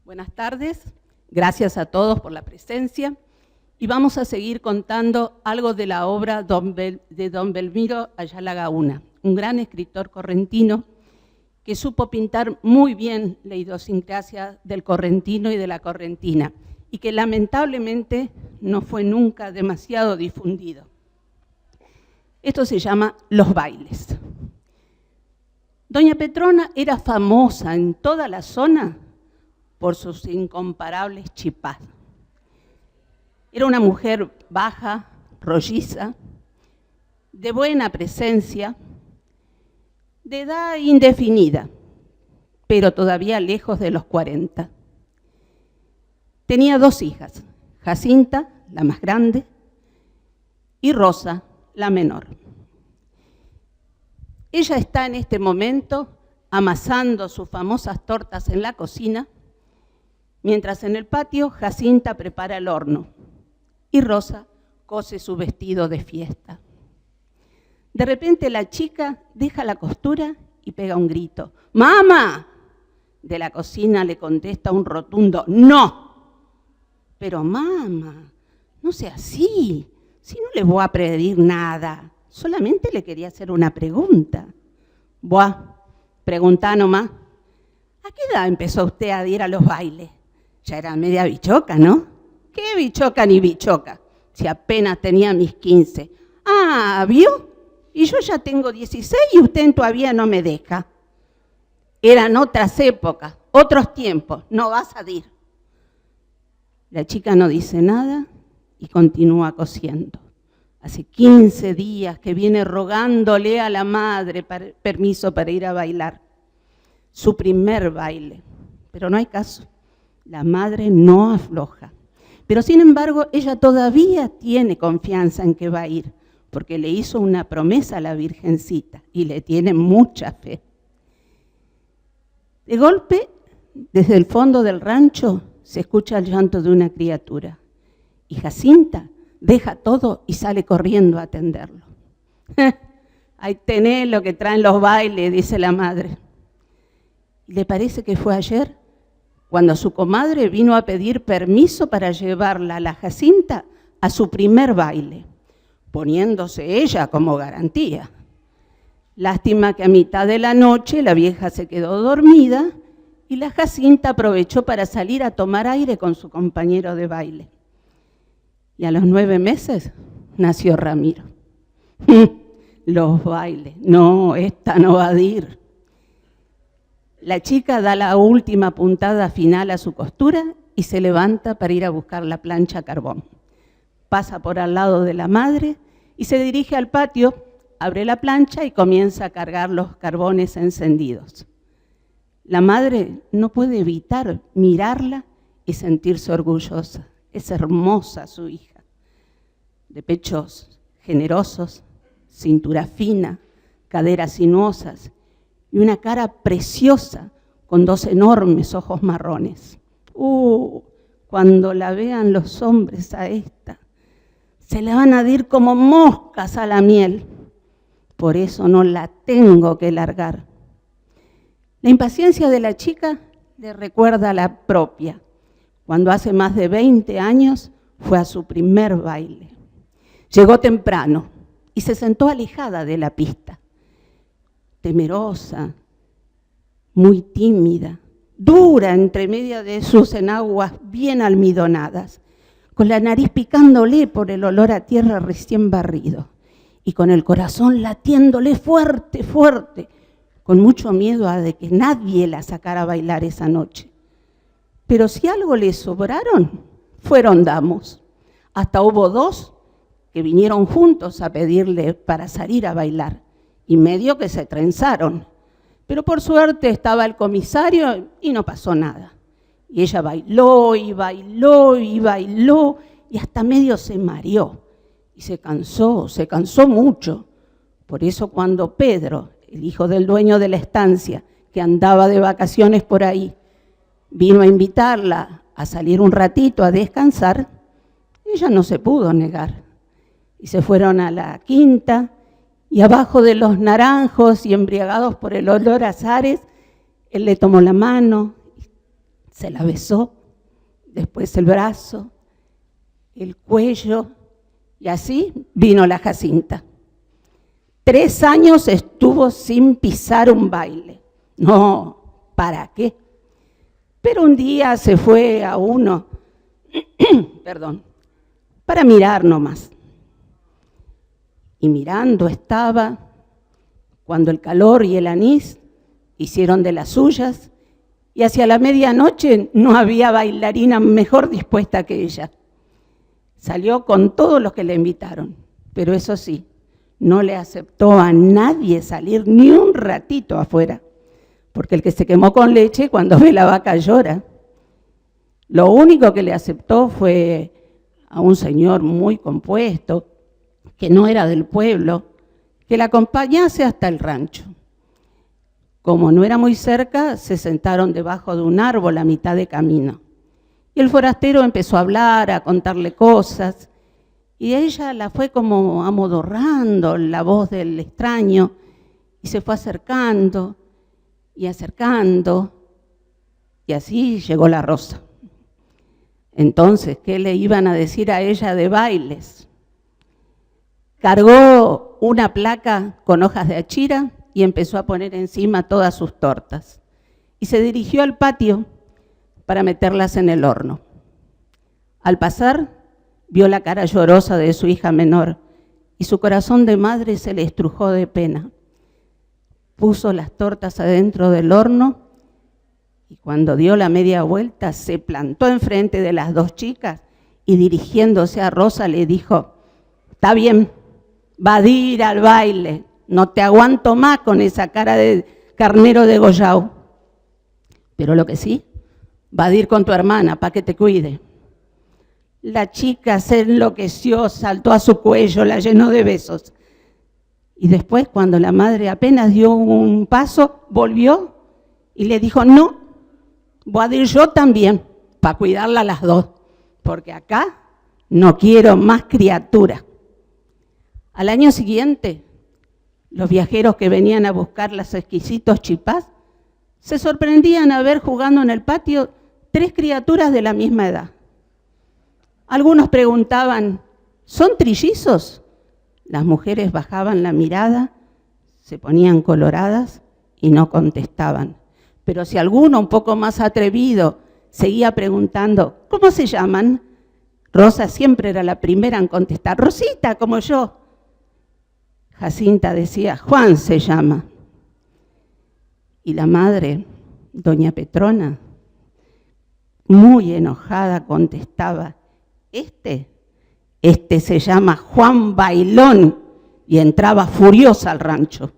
Buenas tardes, gracias a todos por la presencia y vamos a seguir contando algo de la obra de don Belmiro Ayala Gauna, un gran escritor correntino que supo pintar muy bien la idiosincrasia del correntino y de la correntina y que lamentablemente no fue nunca demasiado difundido. Esto se llama Los Bailes. Doña Petrona era famosa en toda la zona por sus incomparables chipás. Era una mujer baja, rolliza, de buena presencia, de edad indefinida, pero todavía lejos de los 40. Tenía 2 hijas, Jacinta, la más grande, y Rosa, la menor. Ella está en este momento amasando sus famosas tortas en la cocina, mientras en el patio Jacinta prepara el horno y Rosa cose su vestido de fiesta. De repente la chica deja la costura y pega un grito. ¡Mamá! De la cocina le contesta un rotundo ¡no! Pero mamá, no sea así, si no le voy a pedir nada, solamente le quería hacer una pregunta. Buah, preguntá nomás, ¿a qué edad empezó usted a ir a los bailes? Ya era media bichoca, ¿no? ¿Qué bichoca ni bichoca? Si apenas tenía mis 15. Ah, ¿vio? Y yo ya tengo 16 y usted todavía no me deja. Eran otras épocas, otros tiempos, no vas a dir. La chica no dice nada y continúa cosiendo. Hace 15 días que viene rogándole a la madre permiso para ir a bailar. Su primer baile, pero no hay caso. La madre no afloja. Pero sin embargo, ella todavía tiene confianza en que va a ir, porque le hizo una promesa a la Virgencita y le tiene mucha fe. De golpe, desde el fondo del rancho, se escucha el llanto de una criatura. Y Jacinta deja todo y sale corriendo a atenderlo. Ahí tenés lo que traen los bailes, dice la madre. ¿Y le parece que fue ayer? Cuando su comadre vino a pedir permiso para llevarla a la Jacinta a su primer baile, poniéndose ella como garantía. Lástima que a mitad de la noche la vieja se quedó dormida y la Jacinta aprovechó para salir a tomar aire con su compañero de baile. Y a los 9 meses nació Ramiro. Los bailes, no, esta no va a ir. La chica da la última puntada final a su costura y se levanta para ir a buscar la plancha a carbón. Pasa por al lado de la madre y se dirige al patio, abre la plancha y comienza a cargar los carbones encendidos. La madre no puede evitar mirarla y sentirse orgullosa. Es hermosa su hija, de pechos generosos, cintura fina, caderas sinuosas y una cara preciosa con 2 enormes ojos marrones. Cuando cuando la vean los hombres a esta, se le van a ir como moscas a la miel. Por eso no la tengo que largar. La impaciencia de la chica le recuerda a la propia, cuando hace más de 20 años fue a su primer baile. Llegó temprano y se sentó alejada de la pista, temerosa, muy tímida, dura entre medio de sus enaguas bien almidonadas, con la nariz picándole por el olor a tierra recién barrido y con el corazón latiéndole fuerte, fuerte, con mucho miedo a de que nadie la sacara a bailar esa noche. Pero si algo le sobraron, fueron damos. Hasta hubo 2 que vinieron juntos a pedirle para salir a bailar y medio que se trenzaron. Pero por suerte estaba el comisario y no pasó nada. Y ella bailó y bailó y bailó y hasta medio se mareó. Y se cansó mucho. Por eso cuando Pedro, el hijo del dueño de la estancia, que andaba de vacaciones por ahí, vino a invitarla a salir un ratito a descansar, ella no se pudo negar. Y se fueron a la quinta y abajo de los naranjos y embriagados por el olor a azares, él le tomó la mano, se la besó, después el brazo, el cuello, y así vino la Jacinta. 3 años estuvo sin pisar un baile. No, ¿para qué? Pero un día se fue a uno, perdón, para mirar nomás. Y mirando estaba cuando el calor y el anís hicieron de las suyas y hacia la medianoche no había bailarina mejor dispuesta que ella. Salió con todos los que le invitaron, pero eso sí, no le aceptó a nadie salir ni un ratito afuera, porque el que se quemó con leche cuando ve la vaca llora. Lo único que le aceptó fue a un señor muy compuesto, que no era del pueblo, que la acompañase hasta el rancho. Como no era muy cerca, se sentaron debajo de un árbol a mitad de camino. Y el forastero empezó a hablar, a contarle cosas, y ella la fue como amodorrando la voz del extraño, y se fue acercando, y acercando, y así llegó la rosa. Entonces, ¿qué le iban a decir a ella de bailes? Cargó una placa con hojas de achira y empezó a poner encima todas sus tortas. Y se dirigió al patio para meterlas en el horno. Al pasar, vio la cara llorosa de su hija menor y su corazón de madre se le estrujó de pena. Puso las tortas adentro del horno y cuando dio la media vuelta se plantó enfrente de las 2 chicas y dirigiéndose a Rosa le dijo: «Está bien, va a ir al baile, no te aguanto más con esa cara de carnero degollado. Pero lo que sí, va a ir con tu hermana para que te cuide». La chica se enloqueció, saltó a su cuello, la llenó de besos. Y después, cuando la madre apenas dio un paso, volvió y le dijo: «No, voy a ir yo también, para cuidarla a las 2, porque acá no quiero más criatura». Al año siguiente, los viajeros que venían a buscar los exquisitos chipás se sorprendían a ver jugando en el patio 3 criaturas de la misma edad. Algunos preguntaban: ¿son trillizos? Las mujeres bajaban la mirada, se ponían coloradas y no contestaban. Pero si alguno un poco más atrevido seguía preguntando: ¿cómo se llaman?, Rosa siempre era la primera en contestar: «Rosita, como yo». Jacinta decía: «Juan se llama». Y la madre, doña Petrona, muy enojada, contestaba: Este se llama Juan Bailón», y entraba furiosa al rancho.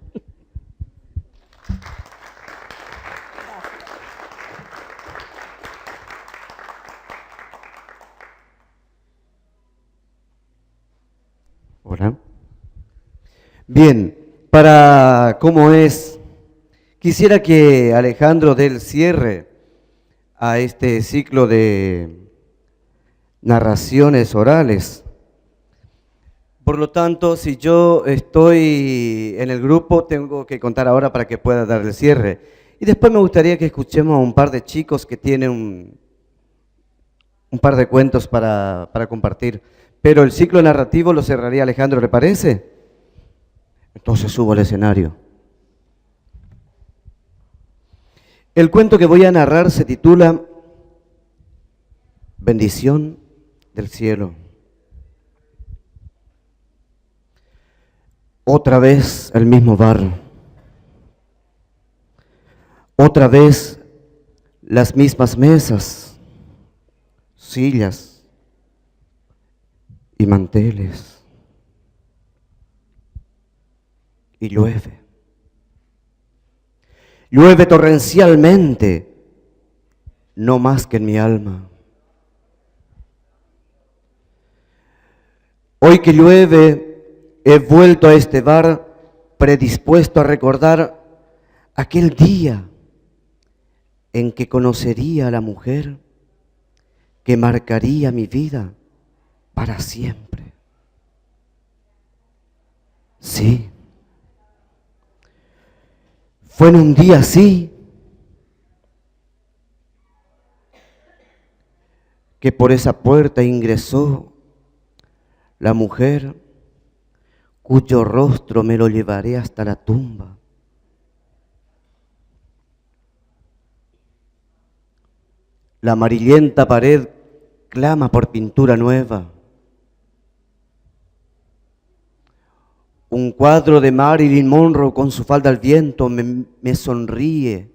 Hola. Bien, para cómo es, quisiera que Alejandro dé el cierre a este ciclo de narraciones orales. Por lo tanto, si yo estoy en el grupo, tengo que contar ahora para que pueda dar el cierre. Y después me gustaría que escuchemos a un par de chicos que tienen un par de cuentos para compartir. Pero el ciclo narrativo lo cerraría Alejandro, ¿le parece? Entonces subo al escenario. El cuento que voy a narrar se titula Bendición del cielo. Otra vez el mismo bar. Otra vez las mismas mesas, sillas y manteles. Y llueve. Llueve torrencialmente, no más que en mi alma. Hoy que llueve, he vuelto a este bar predispuesto a recordar aquel día en que conocería a la mujer que marcaría mi vida para siempre. Sí, fue en un día así que por esa puerta ingresó la mujer cuyo rostro me lo llevaré hasta la tumba. La amarillenta pared clama por pintura nueva. Un cuadro de Marilyn Monroe con su falda al viento me sonríe,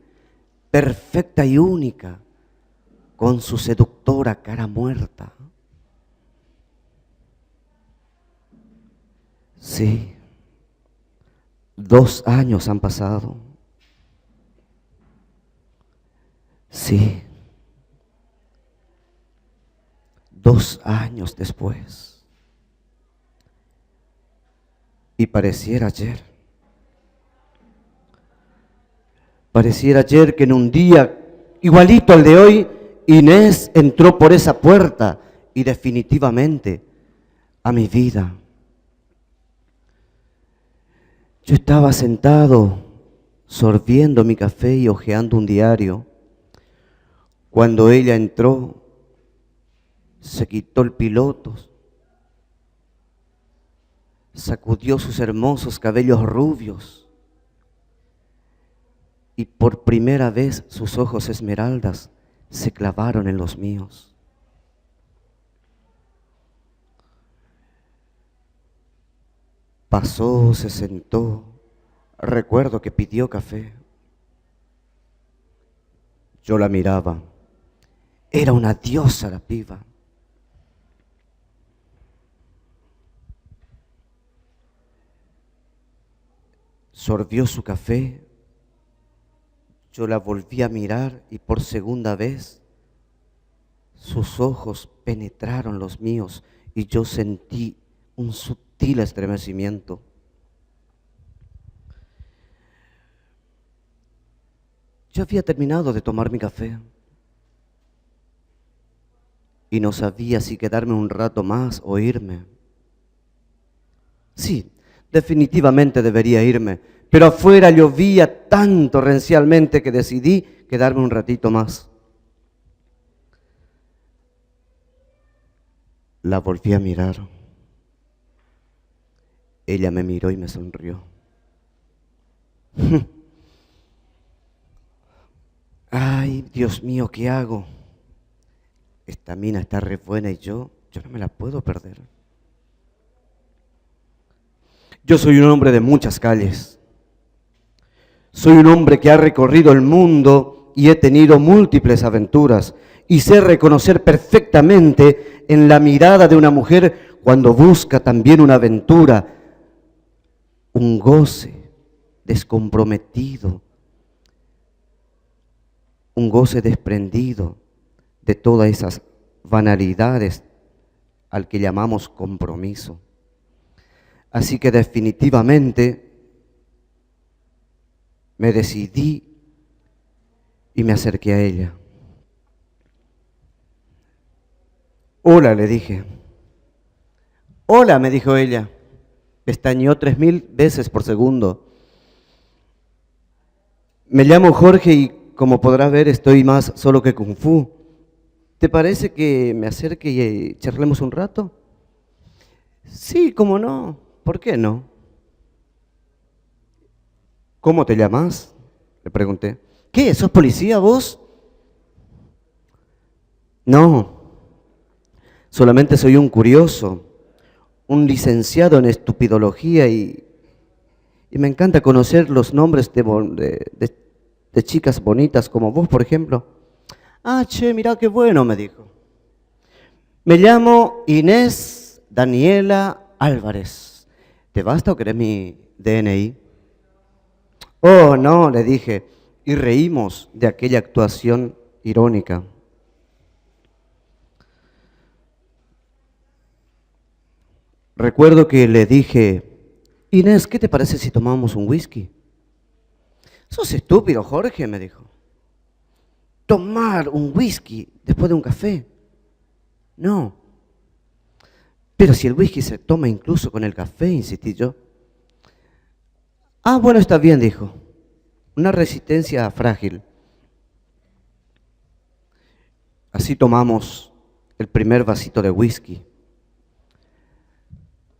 perfecta y única, con su seductora cara muerta. Sí, 2 años han pasado. Sí, 2 años después. Y pareciera ayer. Pareciera ayer que en un día igualito al de hoy, Inés entró por esa puerta y definitivamente a mi vida. Yo estaba sentado sorbiendo mi café y hojeando un diario cuando ella entró, se quitó el piloto, sacudió sus hermosos cabellos rubios y por primera vez sus ojos esmeraldas se clavaron en los míos. Pasó, se sentó, recuerdo que pidió café. Yo la miraba, era una diosa la piba. Sorbió su café, yo la volví a mirar y por segunda vez sus ojos penetraron los míos y yo sentí un sutil estremecimiento. Yo había terminado de tomar mi café y no sabía si quedarme un rato más o irme. Sí, definitivamente debería irme, pero afuera llovía tan torrencialmente que decidí quedarme un ratito más. La volví a mirar. Ella me miró y me sonrió. Ay, Dios mío, ¿qué hago? Esta mina está re buena y yo no me la puedo perder. Yo soy un hombre de muchas calles. Soy un hombre que ha recorrido el mundo y he tenido múltiples aventuras y sé reconocer perfectamente en la mirada de una mujer cuando busca también una aventura, un goce descomprometido, un goce desprendido de todas esas banalidades al que llamamos compromiso. Así que definitivamente me decidí y me acerqué a ella. Hola, le dije. Hola, me dijo ella. Pestañeó 3000 veces por segundo. Me llamo Jorge y como podrás ver estoy más solo que Kung Fu. ¿Te parece que me acerque y charlemos un rato? Sí, cómo no. ¿Por qué no? ¿Cómo te llamas? Le pregunté. ¿Qué? ¿Sos policía vos? No, solamente soy un curioso, un licenciado en estupidología y me encanta conocer los nombres de chicas bonitas como vos, por ejemplo. Ah, che, mirá qué bueno, me dijo. Me llamo Inés Daniela Álvarez. ¿Te basta o querés mi DNI? Oh, no, le dije, y reímos de aquella actuación irónica. Recuerdo que le dije, Inés, ¿qué te parece si tomamos un whisky? Sos estúpido, Jorge, me dijo. ¿Tomar un whisky después de un café? No. Pero si el whisky se toma incluso con el café, insistí yo. Ah, bueno, está bien, dijo. Una resistencia frágil. Así tomamos el primer vasito de whisky.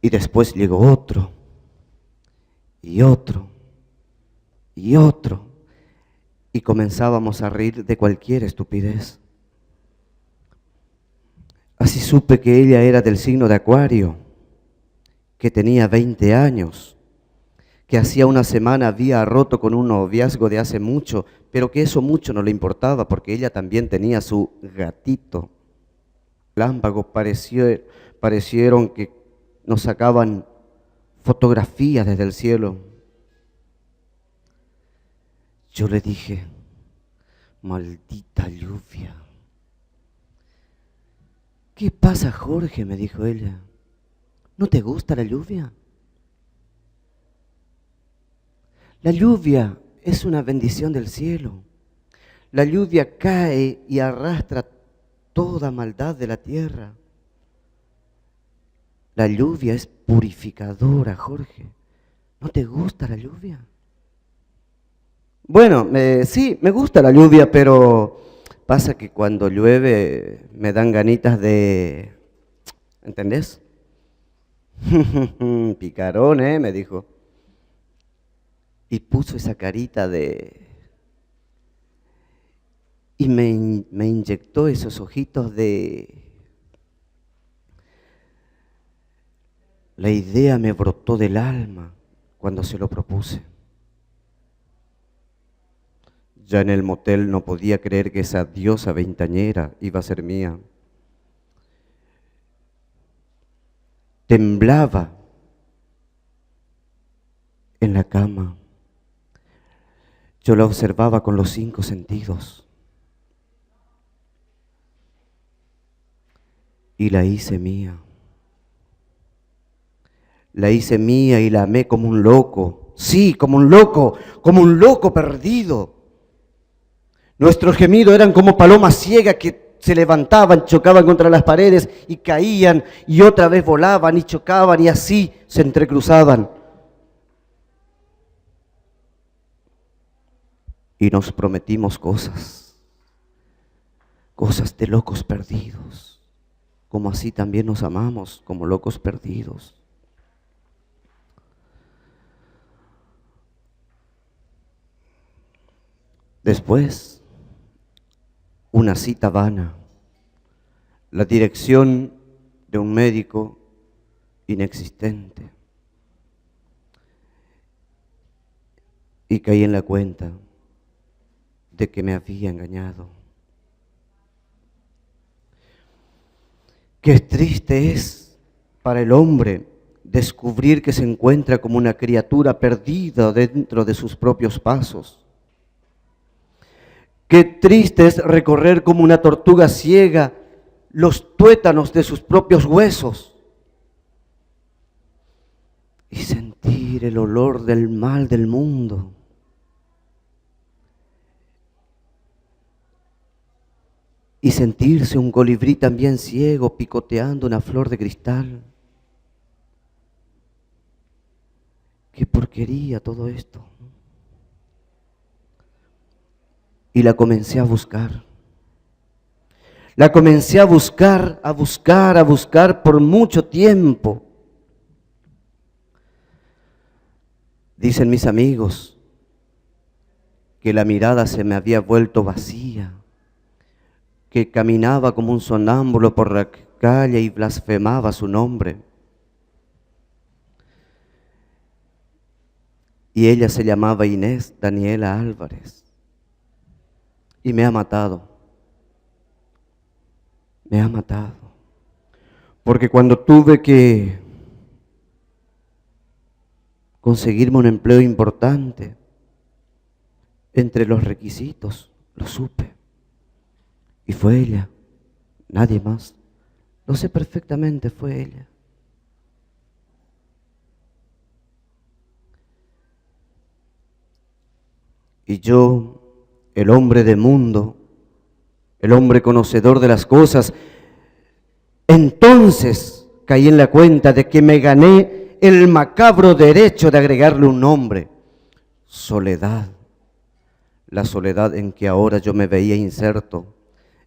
Y después llegó otro, y otro, y otro. Y comenzábamos a reír de cualquier estupidez. Así supe que ella era del signo de Acuario, que tenía 20 años, que hacía una semana había roto con un noviazgo de hace mucho, pero que eso mucho no le importaba porque ella también tenía su gatito. Lámpagos parecieron que nos sacaban fotografías desde el cielo. Yo le dije, maldita lluvia. ¿Qué pasa, Jorge?, me dijo ella. ¿No te gusta la lluvia? La lluvia es una bendición del cielo. La lluvia cae y arrastra toda maldad de la tierra. La lluvia es purificadora, Jorge. ¿No te gusta la lluvia? Bueno, sí, me gusta la lluvia, pero pasa que cuando llueve me dan ganitas de... ¿Entendés? Picarón, me dijo. Y puso esa carita de... Y me inyectó esos ojitos de... La idea me brotó del alma cuando se lo propuse. Ya en el motel no podía creer que esa diosa veinteañera iba a ser mía. Temblaba en la cama. Yo la observaba con los 5 sentidos. Y la hice mía. La hice mía y la amé como un loco. Sí, como un loco perdido. Nuestros gemidos eran como palomas ciegas que se levantaban, chocaban contra las paredes y caían y otra vez volaban y chocaban y así se entrecruzaban. Y nos prometimos cosas de locos perdidos, como así también nos amamos como locos perdidos. Después, una cita vana, la dirección de un médico inexistente. Y caí en la cuenta de que me había engañado. Qué triste es para el hombre descubrir que se encuentra como una criatura perdida dentro de sus propios pasos. Qué triste es recorrer como una tortuga ciega los tuétanos de sus propios huesos y sentir el olor del mal del mundo. y sentirse un colibrí también ciego picoteando una flor de cristal. Qué porquería todo esto. Y la comencé a buscar. La comencé a buscar, a buscar, a buscar por mucho tiempo. Dicen mis amigos que la mirada se me había vuelto vacía, que caminaba como un sonámbulo por la calle y blasfemaba su nombre. Y ella se llamaba Inés Daniela Álvarez. Y me ha matado. Me ha matado. Porque cuando tuve que conseguirme un empleo importante, entre los requisitos, lo supe. Y fue ella, nadie más. Lo sé perfectamente, fue ella. Y yo, el hombre de mundo, el hombre conocedor de las cosas, entonces caí en la cuenta de que me gané el macabro derecho de agregarle un nombre: soledad. La soledad en que ahora yo me veía inserto,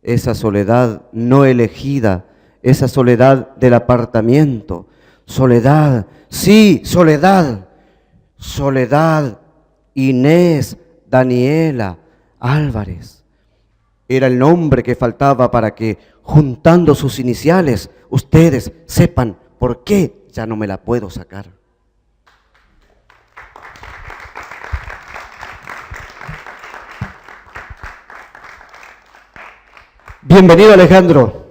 esa soledad no elegida, esa soledad del apartamiento. Soledad, sí, soledad. Soledad, Inés Daniela Álvarez. Era el nombre que faltaba para que, juntando sus iniciales, ustedes sepan por qué ya no me la puedo sacar. Bienvenido, Alejandro.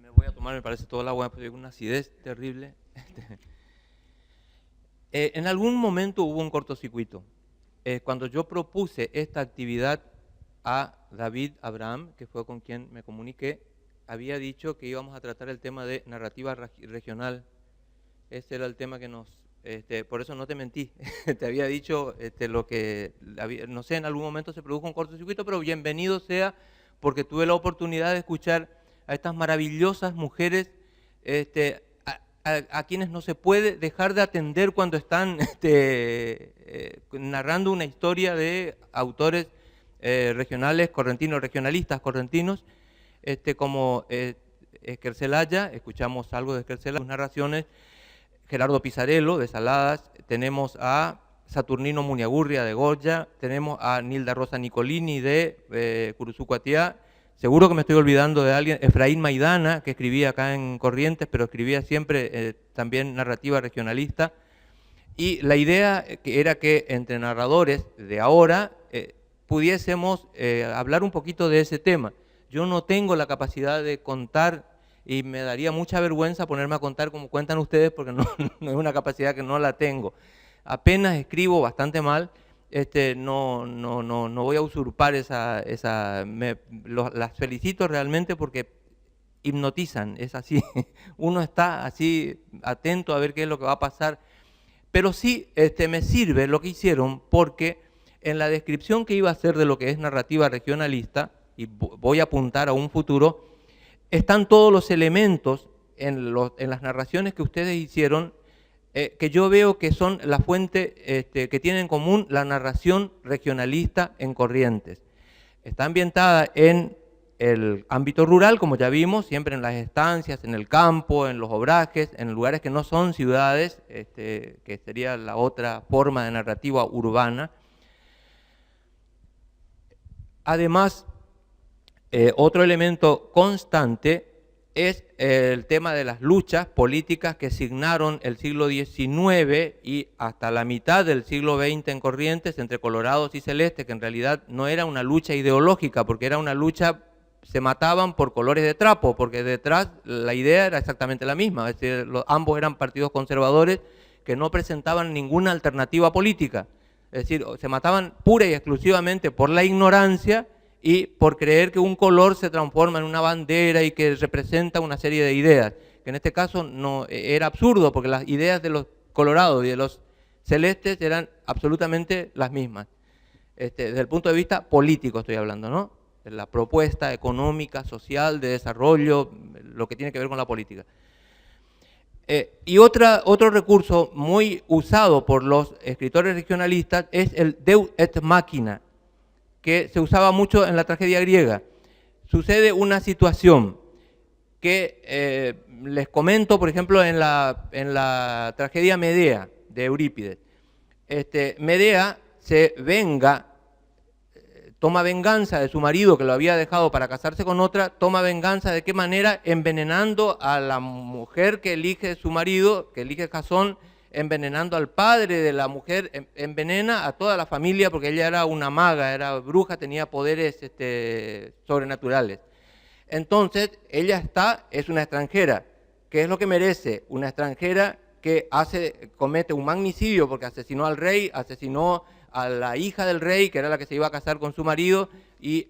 Me voy a tomar, me parece, todo el agua, porque tengo una acidez terrible. En algún momento hubo un cortocircuito. Cuando yo propuse esta actividad a David Abraham, que fue con quien me comuniqué, había dicho que íbamos a tratar el tema de narrativa regional. Ese era el tema que nos... por eso no te mentí, te había dicho lo que, no sé, en algún momento se produjo un cortocircuito, pero bienvenido sea, porque tuve la oportunidad de escuchar a estas maravillosas mujeres a quienes no se puede dejar de atender cuando están narrando una historia de autores regionales, correntinos, regionalistas correntinos, como Esquercelaya. Escuchamos algo de Esquercelaya, sus narraciones. Gerardo Pizarello de Saladas, tenemos a Saturnino Muniagurria de Goya, tenemos a Nilda Rosa Nicolini de Curuzucuatiá. Seguro que me estoy olvidando de alguien, Efraín Maidana, que escribía acá en Corrientes, pero escribía siempre también narrativa regionalista. Y la idea era que entre narradores de ahora pudiésemos hablar un poquito de ese tema. Yo no tengo la capacidad de contar, y me daría mucha vergüenza ponerme a contar como cuentan ustedes, porque no es una capacidad que no la tengo. Apenas escribo bastante mal. No voy a usurpar las felicito realmente porque hipnotizan, es así. Uno está así atento a ver qué es lo que va a pasar. Pero sí me sirve lo que hicieron, porque en la descripción que iba a hacer de lo que es narrativa regionalista, y voy a apuntar a un futuro, están todos los elementos en las narraciones que ustedes hicieron, que yo veo que son la fuente que tiene en común la narración regionalista en Corrientes. Está ambientada en el ámbito rural, como ya vimos, siempre en las estancias, en el campo, en los obrajes, en lugares que no son ciudades, que sería la otra forma de narrativa urbana. Además, otro elemento constante es el tema de las luchas políticas que signaron el siglo XIX y hasta la mitad del siglo XX en Corrientes entre colorados y celestes, que en realidad no era una lucha ideológica, porque era una lucha, se mataban por colores de trapo, porque detrás la idea era exactamente la misma, es decir, ambos eran partidos conservadores que no presentaban ninguna alternativa política, es decir, se mataban pura y exclusivamente por la ignorancia y por creer que un color se transforma en una bandera y que representa una serie de ideas, que en este caso no era absurdo, porque las ideas de los colorados y de los celestes eran absolutamente las mismas. Desde el punto de vista político estoy hablando, ¿no? De la propuesta económica, social, de desarrollo, lo que tiene que ver con la política. Y otro recurso muy usado por los escritores regionalistas es el Deus ex machina, que se usaba mucho en la tragedia griega. Sucede una situación que les comento, por ejemplo, en la tragedia Medea de Eurípides. Medea toma venganza de su marido que lo había dejado para casarse con otra, toma venganza de qué manera, envenenando a la mujer que elige su marido, que elige Jasón, envenenando al padre de la mujer, envenena a toda la familia porque ella era una maga, era bruja, tenía poderes sobrenaturales. Entonces, ella es una extranjera. ¿Qué es lo que merece? Una extranjera que comete un magnicidio porque asesinó al rey, asesinó a la hija del rey, que era la que se iba a casar con su marido, y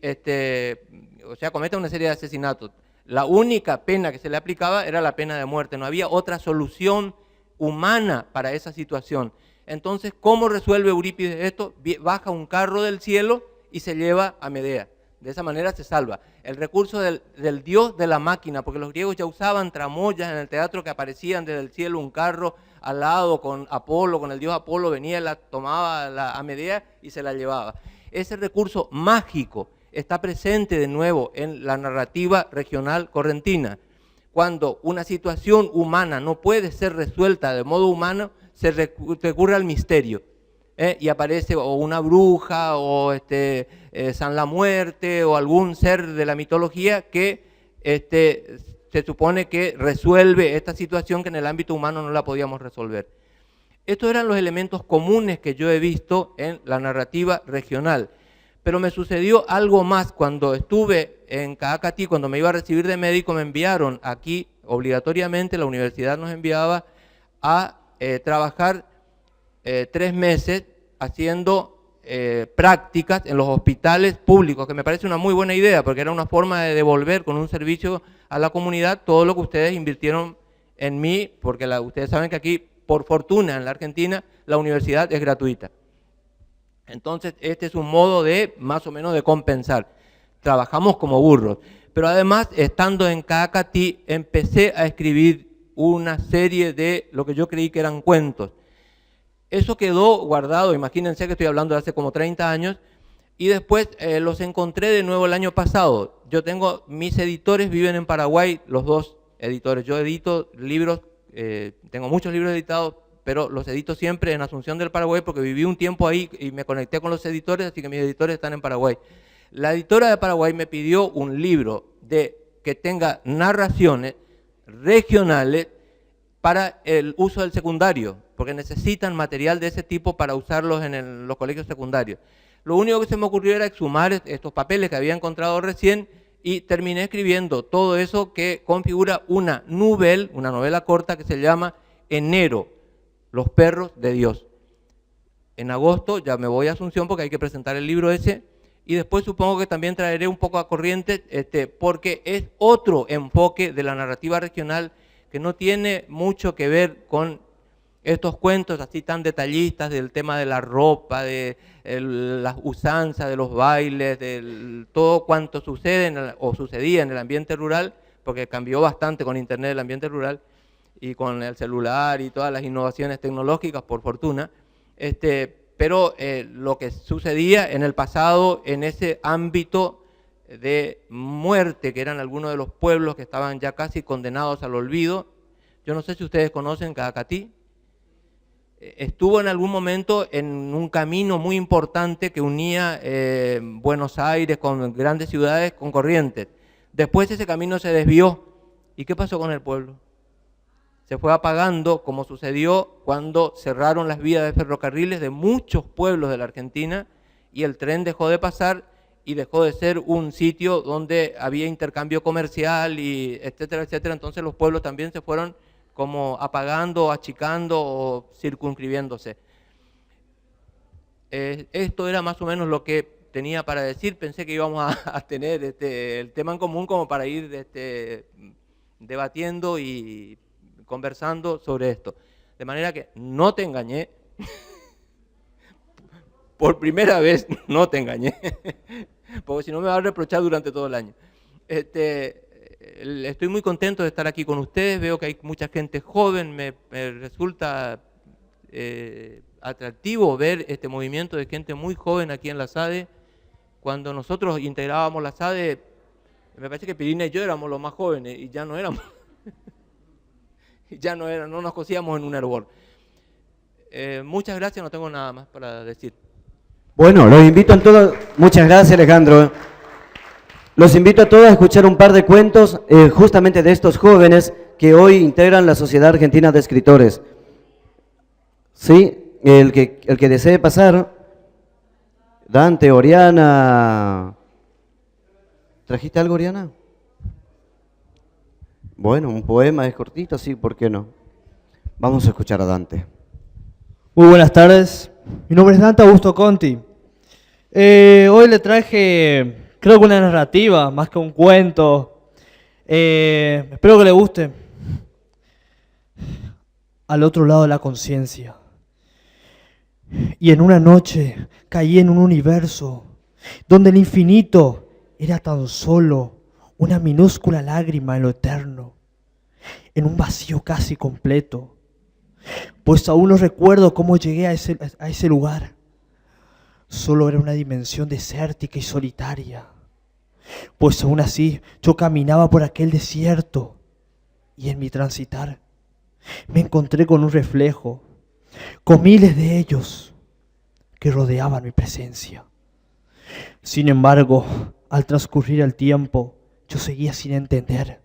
o sea, comete una serie de asesinatos. La única pena que se le aplicaba era la pena de muerte, no había otra solución humana para esa situación. Entonces, ¿cómo resuelve Eurípides esto? Baja un carro del cielo y se lleva a Medea. De esa manera se salva. El recurso del dios de la máquina, porque los griegos ya usaban tramoyas en el teatro que aparecían desde el cielo, un carro al lado con Apolo, con el dios Apolo, venía, tomaba a Medea y se la llevaba. Ese recurso mágico está presente de nuevo en la narrativa regional correntina. Cuando una situación humana no puede ser resuelta de modo humano, se recurre al misterio. Y aparece o una bruja o San la Muerte o algún ser de la mitología que se supone que resuelve esta situación que en el ámbito humano no la podíamos resolver. Estos eran los elementos comunes que yo he visto en la narrativa regional. Pero me sucedió algo más cuando estuve en Caacatí, cuando me iba a recibir de médico, me enviaron aquí, obligatoriamente la universidad nos enviaba a trabajar 3 meses haciendo prácticas en los hospitales públicos, que me parece una muy buena idea, porque era una forma de devolver con un servicio a la comunidad todo lo que ustedes invirtieron en mí, porque ustedes saben que aquí, por fortuna, en la Argentina, la universidad es gratuita. Entonces, este es un modo de, más o menos, de compensar. Trabajamos como burros. Pero además, estando en Caacatí, empecé a escribir una serie de lo que yo creí que eran cuentos. Eso quedó guardado, imagínense que estoy hablando de hace como 30 años, y después los encontré de nuevo el año pasado. Mis editores viven en Paraguay, los 2 editores. Yo edito libros, tengo muchos libros editados, pero los edito siempre en Asunción del Paraguay porque viví un tiempo ahí y me conecté con los editores, así que mis editores están en Paraguay. La editora de Paraguay me pidió un libro que tenga narraciones regionales para el uso del secundario, porque necesitan material de ese tipo para usarlos en los colegios secundarios. Lo único que se me ocurrió era exhumar estos papeles que había encontrado recién y terminé escribiendo todo eso que configura una novela corta que se llama Enero, Los perros de Dios. En agosto ya me voy a Asunción porque hay que presentar el libro ese y después supongo que también traeré un poco a Corrientes porque es otro enfoque de la narrativa regional que no tiene mucho que ver con estos cuentos así tan detallistas del tema de la ropa, de las usanzas, de los bailes, de todo cuanto sucede o sucedía en el ambiente rural, porque cambió bastante con internet el ambiente rural y con el celular y todas las innovaciones tecnológicas, por fortuna, pero lo que sucedía en el pasado en ese ámbito de muerte, que eran algunos de los pueblos que estaban ya casi condenados al olvido. Yo no sé si ustedes conocen Caacatí. Estuvo en algún momento en un camino muy importante que unía Buenos Aires con grandes ciudades con Corrientes. Después ese camino se desvió. ¿Y qué pasó con el pueblo? Se fue apagando, como sucedió cuando cerraron las vías de ferrocarriles de muchos pueblos de la Argentina y el tren dejó de pasar y dejó de ser un sitio donde había intercambio comercial y etcétera, etcétera. Entonces los pueblos también se fueron como apagando, achicando o circunscribiéndose. Esto era más o menos lo que tenía para decir. Pensé que íbamos a tener el tema en común como para ir debatiendo y conversando sobre esto. De manera que no te engañé. por primera vez no te engañé, porque si no me va a reprochar durante todo el año. Estoy muy contento de estar aquí con ustedes, veo que hay mucha gente joven, me resulta atractivo ver este movimiento de gente muy joven aquí en la SADE. Cuando nosotros integrábamos la SADE, me parece que Pirina y yo éramos los más jóvenes y ya no éramos, no nos cosíamos en un hervor. Muchas gracias, no tengo nada más para decir.
Bueno, los invito a todos, muchas gracias Alejandro. Los invito a todos a escuchar un par de cuentos justamente de estos jóvenes que hoy integran la Sociedad Argentina de Escritores. Sí, el que desee pasar, Dante, Oriana. ¿Trajiste algo, Oriana? Bueno, un poema es cortito, sí, ¿por qué no? Vamos a escuchar a Dante.
Muy buenas tardes, mi nombre es Dante Augusto Conti. Hoy le traje, creo que una narrativa, más que un cuento. Espero que le guste. Al otro lado de la conciencia. Y en una noche caí en un universo donde el infinito era tan solo una minúscula lágrima en lo eterno, en un vacío casi completo. Pues aún no recuerdo cómo llegué a ese lugar. Solo era una dimensión desértica y solitaria. Pues aún así yo caminaba por aquel desierto y en mi transitar me encontré con un reflejo, con miles de ellos que rodeaban mi presencia. Sin embargo, al transcurrir el tiempo, yo seguía sin entender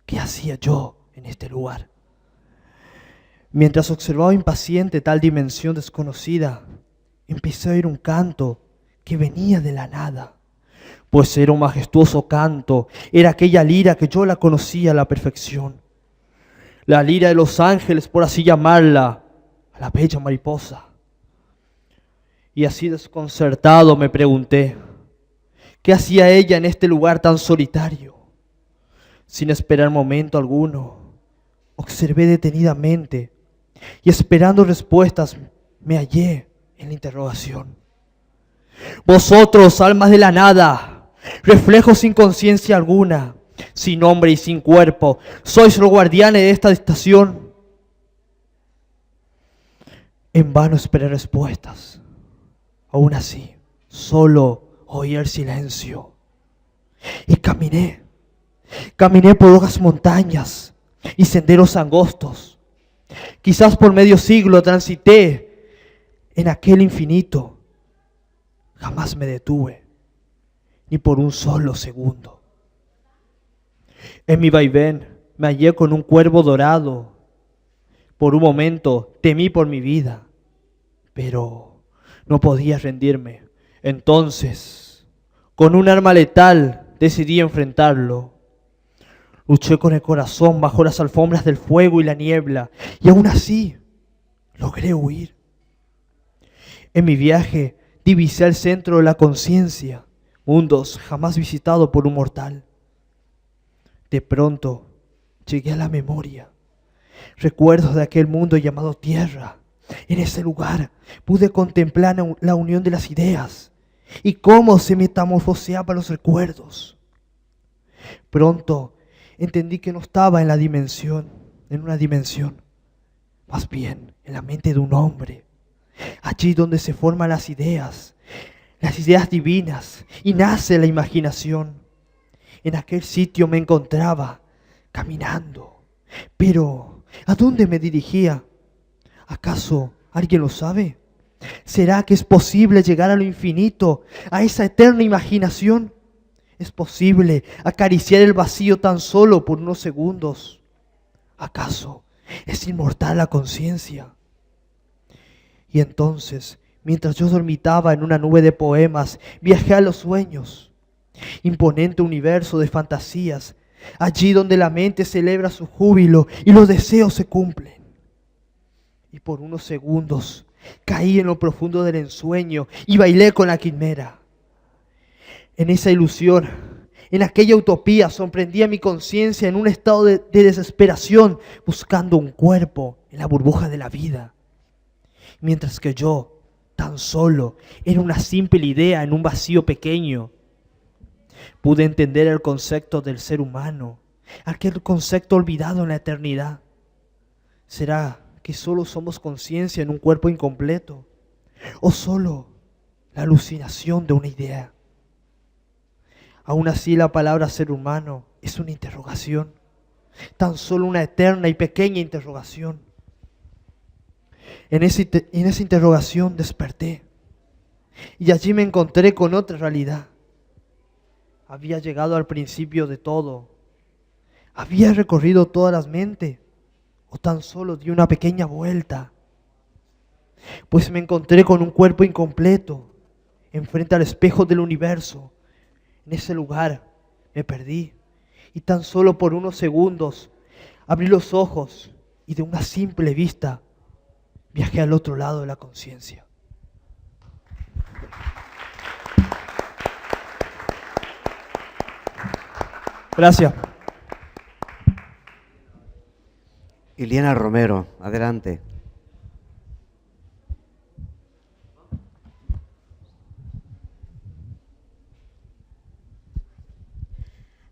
qué hacía yo en este lugar. Mientras observaba impaciente tal dimensión desconocida, empecé a oír un canto que venía de la nada. Pues era un majestuoso canto, era aquella lira que yo la conocía a la perfección. La lira de los ángeles, por así llamarla, a la bella mariposa. Y así desconcertado me pregunté, ¿qué hacía ella en este lugar tan solitario? Sin esperar momento alguno, observé detenidamente y esperando respuestas me hallé en la interrogación. Vosotros, almas de la nada, reflejos sin conciencia alguna, sin nombre y sin cuerpo, sois los guardianes de esta estación. En vano esperé respuestas. Aún así, solo oí el silencio. Y caminé por hojas montañas y senderos angostos. Quizás por medio siglo transité en aquel infinito. Jamás me detuve, ni por un solo segundo. En mi vaivén me hallé con un cuervo dorado. Por un momento temí por mi vida, pero no podía rendirme. Entonces, con un arma letal, decidí enfrentarlo. Luché con el corazón bajo las alfombras del fuego y la niebla, y aún así logré huir. En mi viaje divisé el centro de la conciencia, mundos jamás visitados por un mortal. De pronto llegué a la memoria, recuerdos de aquel mundo llamado Tierra. En ese lugar pude contemplar la unión de las ideas y cómo se metamorfoseaban los recuerdos. Pronto entendí que no estaba en una dimensión, más bien en la mente de un hombre, allí donde se forman las ideas divinas y nace la imaginación. En aquel sitio me encontraba caminando, pero ¿a dónde me dirigía? ¿Acaso alguien lo sabe? ¿Será que es posible llegar a lo infinito, a esa eterna imaginación? ¿Es posible acariciar el vacío tan solo por unos segundos? ¿Acaso es inmortal la conciencia? Y entonces, mientras yo dormitaba en una nube de poemas, viajé a los sueños, imponente universo de fantasías, allí donde la mente celebra su júbilo y los deseos se cumplen. Y por unos segundos caí en lo profundo del ensueño y bailé con la quimera. En esa ilusión, en aquella utopía, sorprendía mi conciencia en un estado de desesperación, buscando un cuerpo en la burbuja de la vida. Mientras que yo, tan tan solo era una simple idea en un vacío pequeño. Pude entender el concepto del ser humano, aquel concepto olvidado en la eternidad. ¿Será que solo somos conciencia en un cuerpo incompleto? ¿O solo la alucinación de una idea? Aún así, la palabra ser humano es una interrogación, tan solo una eterna y pequeña interrogación. En esa interrogación desperté y allí me encontré con otra realidad. Había llegado al principio de todo. Había recorrido todas las mentes o tan solo di una pequeña vuelta. Pues me encontré con un cuerpo incompleto enfrente al espejo del universo. En ese lugar me perdí y tan solo por unos segundos abrí los ojos y de una simple vista viajé al otro lado de la conciencia. Gracias.
Iliana Romero, adelante.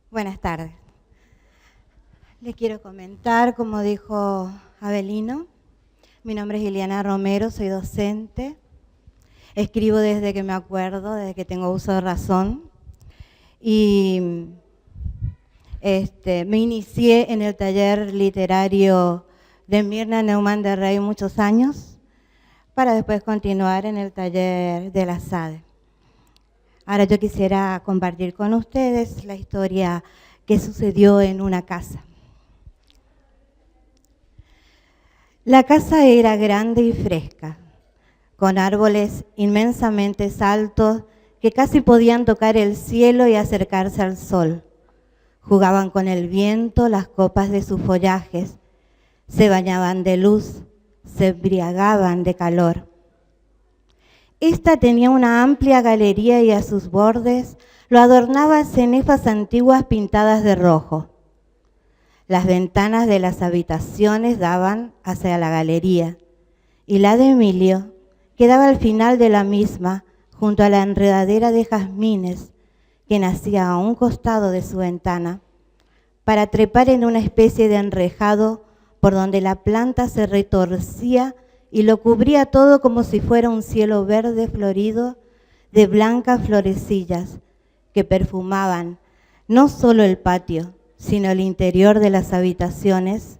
Buenas tardes. Les quiero comentar, como dijo Abelino, mi nombre es Iliana Romero, soy docente, escribo desde que me acuerdo, desde que tengo uso de razón, y me inicié en el taller literario de Mirna Neumann de Rey muchos años, para después continuar en el taller de la SADE. Ahora yo quisiera compartir con ustedes la historia que sucedió en una casa. La casa era grande y fresca, con árboles inmensamente altos que casi podían tocar el cielo y acercarse al sol. Jugaban con el viento las copas de sus follajes, se bañaban de luz, se embriagaban de calor. Esta tenía una amplia galería y a sus bordes lo adornaban cenefas antiguas pintadas de rojo. Las ventanas de las habitaciones daban hacia la galería y la de Emilio quedaba al final de la misma, junto a la enredadera de jazmines que nacía a un costado de su ventana, para trepar en una especie de enrejado por donde la planta se retorcía y lo cubría todo como si fuera un cielo verde florido de blancas florecillas que perfumaban no solo el patio, sino el interior de las habitaciones,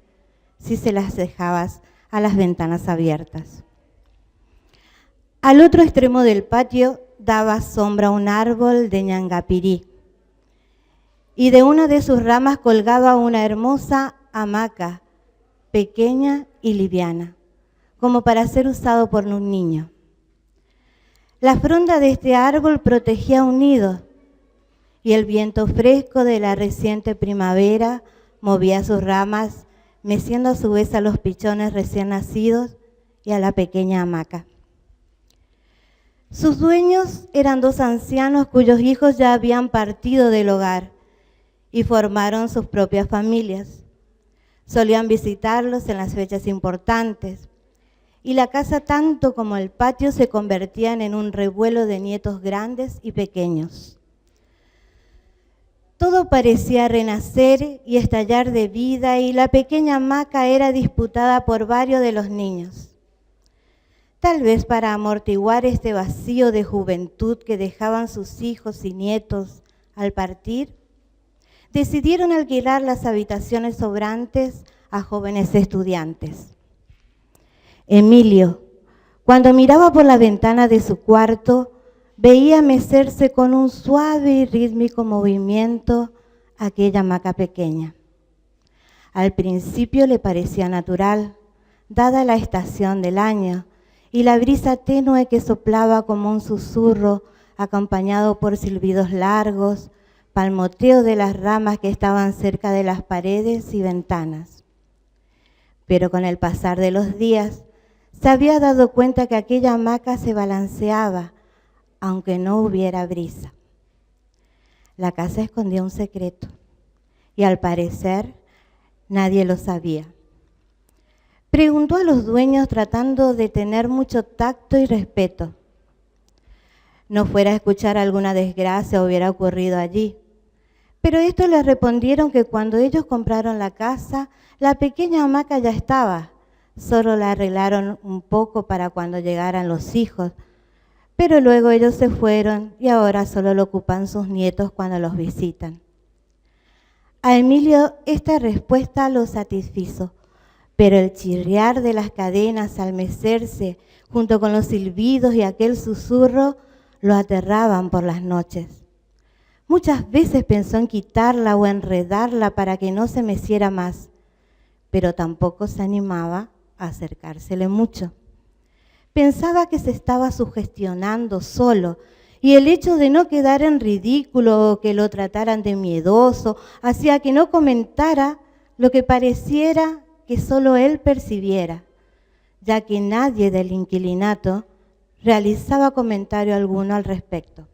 si se las dejabas a las ventanas abiertas. Al otro extremo del patio daba sombra un árbol de ñangapirí, y de una de sus ramas colgaba una hermosa hamaca, pequeña y liviana, como para ser usado por un niño. La fronda de este árbol protegía un nido, y el viento fresco de la reciente primavera movía sus ramas, meciendo a su vez a los pichones recién nacidos y a la pequeña hamaca. Sus dueños eran dos ancianos cuyos hijos ya habían partido del hogar y formaron sus propias familias. Solían visitarlos en las fechas importantes, y la casa, tanto como el patio, se convertían en un revuelo de nietos grandes y pequeños. Todo parecía renacer y estallar de vida, y la pequeña hamaca era disputada por varios de los niños. Tal vez para amortiguar este vacío de juventud que dejaban sus hijos y nietos al partir, decidieron alquilar las habitaciones sobrantes a jóvenes estudiantes. Emilio, cuando miraba por la ventana de su cuarto, veía mecerse con un suave y rítmico movimiento aquella hamaca pequeña. Al principio le parecía natural, dada la estación del año y la brisa tenue que soplaba como un susurro, acompañado por silbidos largos, palmoteo de las ramas que estaban cerca de las paredes y ventanas. Pero con el pasar de los días, se había dado cuenta que aquella hamaca se balanceaba, aunque no hubiera brisa. La casa escondía un secreto, y al parecer nadie lo sabía. Preguntó a los dueños tratando de tener mucho tacto y respeto, no fuera a escuchar alguna desgracia hubiera ocurrido allí. Pero estos les respondieron que cuando ellos compraron la casa, la pequeña hamaca ya estaba, solo la arreglaron un poco para cuando llegaran los hijos. Pero luego ellos se fueron y ahora solo lo ocupan sus nietos cuando los visitan. A Emilio esta respuesta lo satisfizo, pero el chirriar de las cadenas al mecerse, junto con los silbidos y aquel susurro, lo aterraban por las noches. Muchas veces pensó en quitarla o enredarla para que no se meciera más, pero tampoco se animaba a acercársele mucho. Pensaba que se estaba sugestionando solo y el hecho de no quedar en ridículo o que lo trataran de miedoso hacía que no comentara lo que pareciera que solo él percibiera, ya que nadie del inquilinato realizaba comentario alguno al respecto.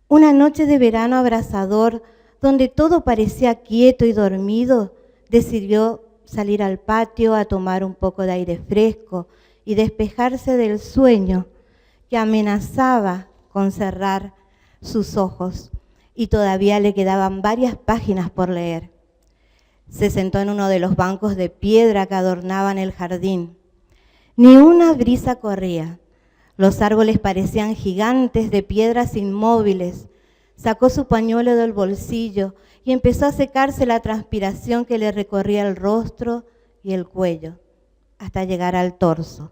Una noche de verano abrasador, donde todo parecía quieto y dormido, decidió salir al patio a tomar un poco de aire fresco y despejarse del sueño que amenazaba con cerrar sus ojos y todavía le quedaban varias páginas por leer. Se sentó en uno de los bancos de piedra que adornaban el jardín. Ni una brisa corría. Los árboles parecían gigantes de piedras inmóviles. Sacó su pañuelo del bolsillo y empezó a secarse la transpiración que le recorría el rostro y el cuello, hasta llegar al torso.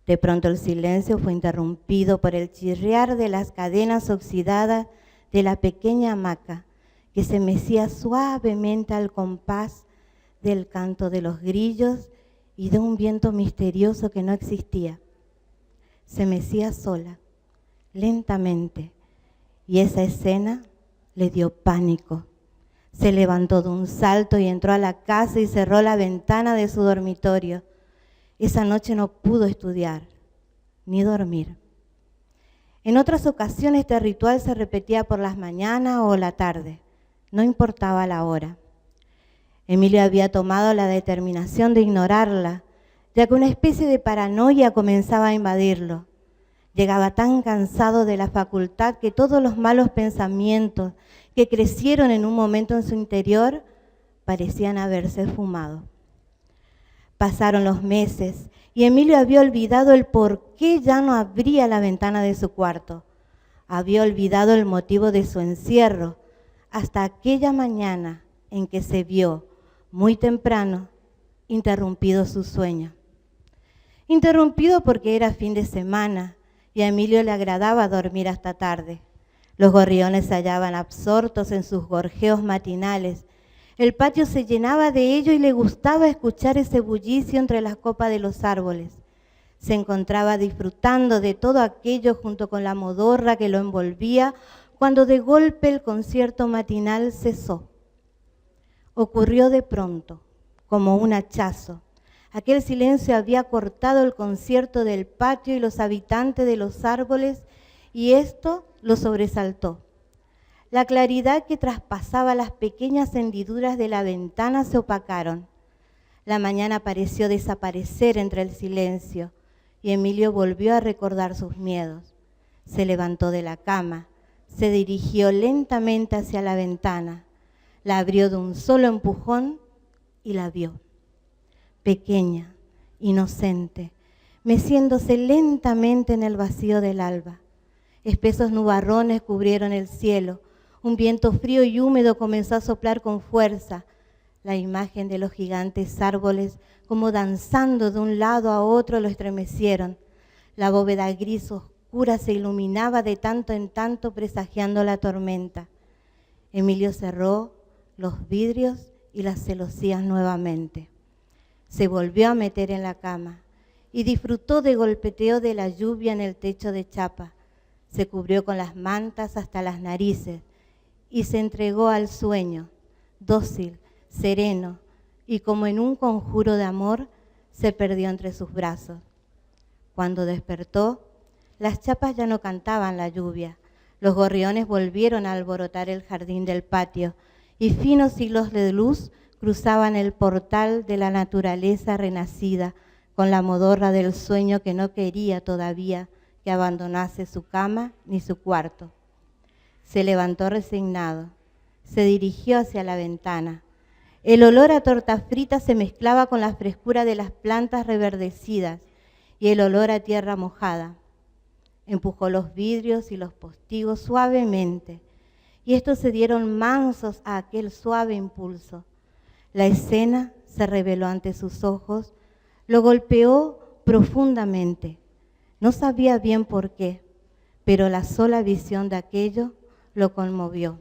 De pronto el silencio fue interrumpido por el chirriar de las cadenas oxidadas de la pequeña hamaca, que se mecía suavemente al compás del canto de los grillos y de un viento misterioso que no existía. Se mecía sola, lentamente, y esa escena le dio pánico. Se levantó de un salto y entró a la casa y cerró la ventana de su dormitorio. Esa noche no pudo estudiar ni dormir. En otras ocasiones este ritual se repetía por las mañanas o la tarde, no importaba la hora. Emilio había tomado la determinación de ignorarla, ya que una especie de paranoia comenzaba a invadirlo. Llegaba tan cansado de la facultad que todos los malos pensamientos que crecieron en un momento en su interior parecían haberse esfumado. Pasaron los meses y Emilio había olvidado el por qué ya no abría la ventana de su cuarto. Había olvidado el motivo de su encierro hasta aquella mañana en que se vio, muy temprano, interrumpido su sueño. Interrumpido porque era fin de semana y a Emilio le agradaba dormir hasta tarde. Los gorriones se hallaban absortos en sus gorjeos matinales. El patio se llenaba de ello y le gustaba escuchar ese bullicio entre las copas de los árboles. Se encontraba disfrutando de todo aquello junto con la modorra que lo envolvía, cuando de golpe el concierto matinal cesó. Ocurrió de pronto, como un hachazo. Aquel silencio había cortado el concierto del patio y los habitantes de los árboles, y esto lo sobresaltó. La claridad que traspasaba las pequeñas hendiduras de la ventana se opacaron. La mañana pareció desaparecer entre el silencio y Emilio volvió a recordar sus miedos. Se levantó de la cama, se dirigió lentamente hacia la ventana, la abrió de un solo empujón y la vio. Pequeña, inocente, meciéndose lentamente en el vacío del alba. Espesos nubarrones cubrieron el cielo. Un viento frío y húmedo comenzó a soplar con fuerza. La imagen de los gigantes árboles, como danzando de un lado a otro, lo estremecieron. La bóveda gris oscura se iluminaba de tanto en tanto, presagiando la tormenta. Emilio cerró los vidrios y las celosías nuevamente. Se volvió a meter en la cama y disfrutó del golpeteo de la lluvia en el techo de chapa. Se cubrió con las mantas hasta las narices y se entregó al sueño, dócil, sereno, y como en un conjuro de amor, se perdió entre sus brazos. Cuando despertó, las chapas ya no cantaban la lluvia. Los gorriones volvieron a alborotar el jardín del patio y finos hilos de luz cruzaban el portal de la naturaleza renacida con la modorra del sueño que no quería todavía que abandonase su cama ni su cuarto. Se levantó resignado, se dirigió hacia la ventana. El olor a torta frita se mezclaba con la frescura de las plantas reverdecidas y el olor a tierra mojada. Empujó los vidrios y los postigos suavemente, y estos se dieron mansos a aquel suave impulso. La escena se reveló ante sus ojos, lo golpeó profundamente. No sabía bien por qué, pero la sola visión de aquello lo conmovió.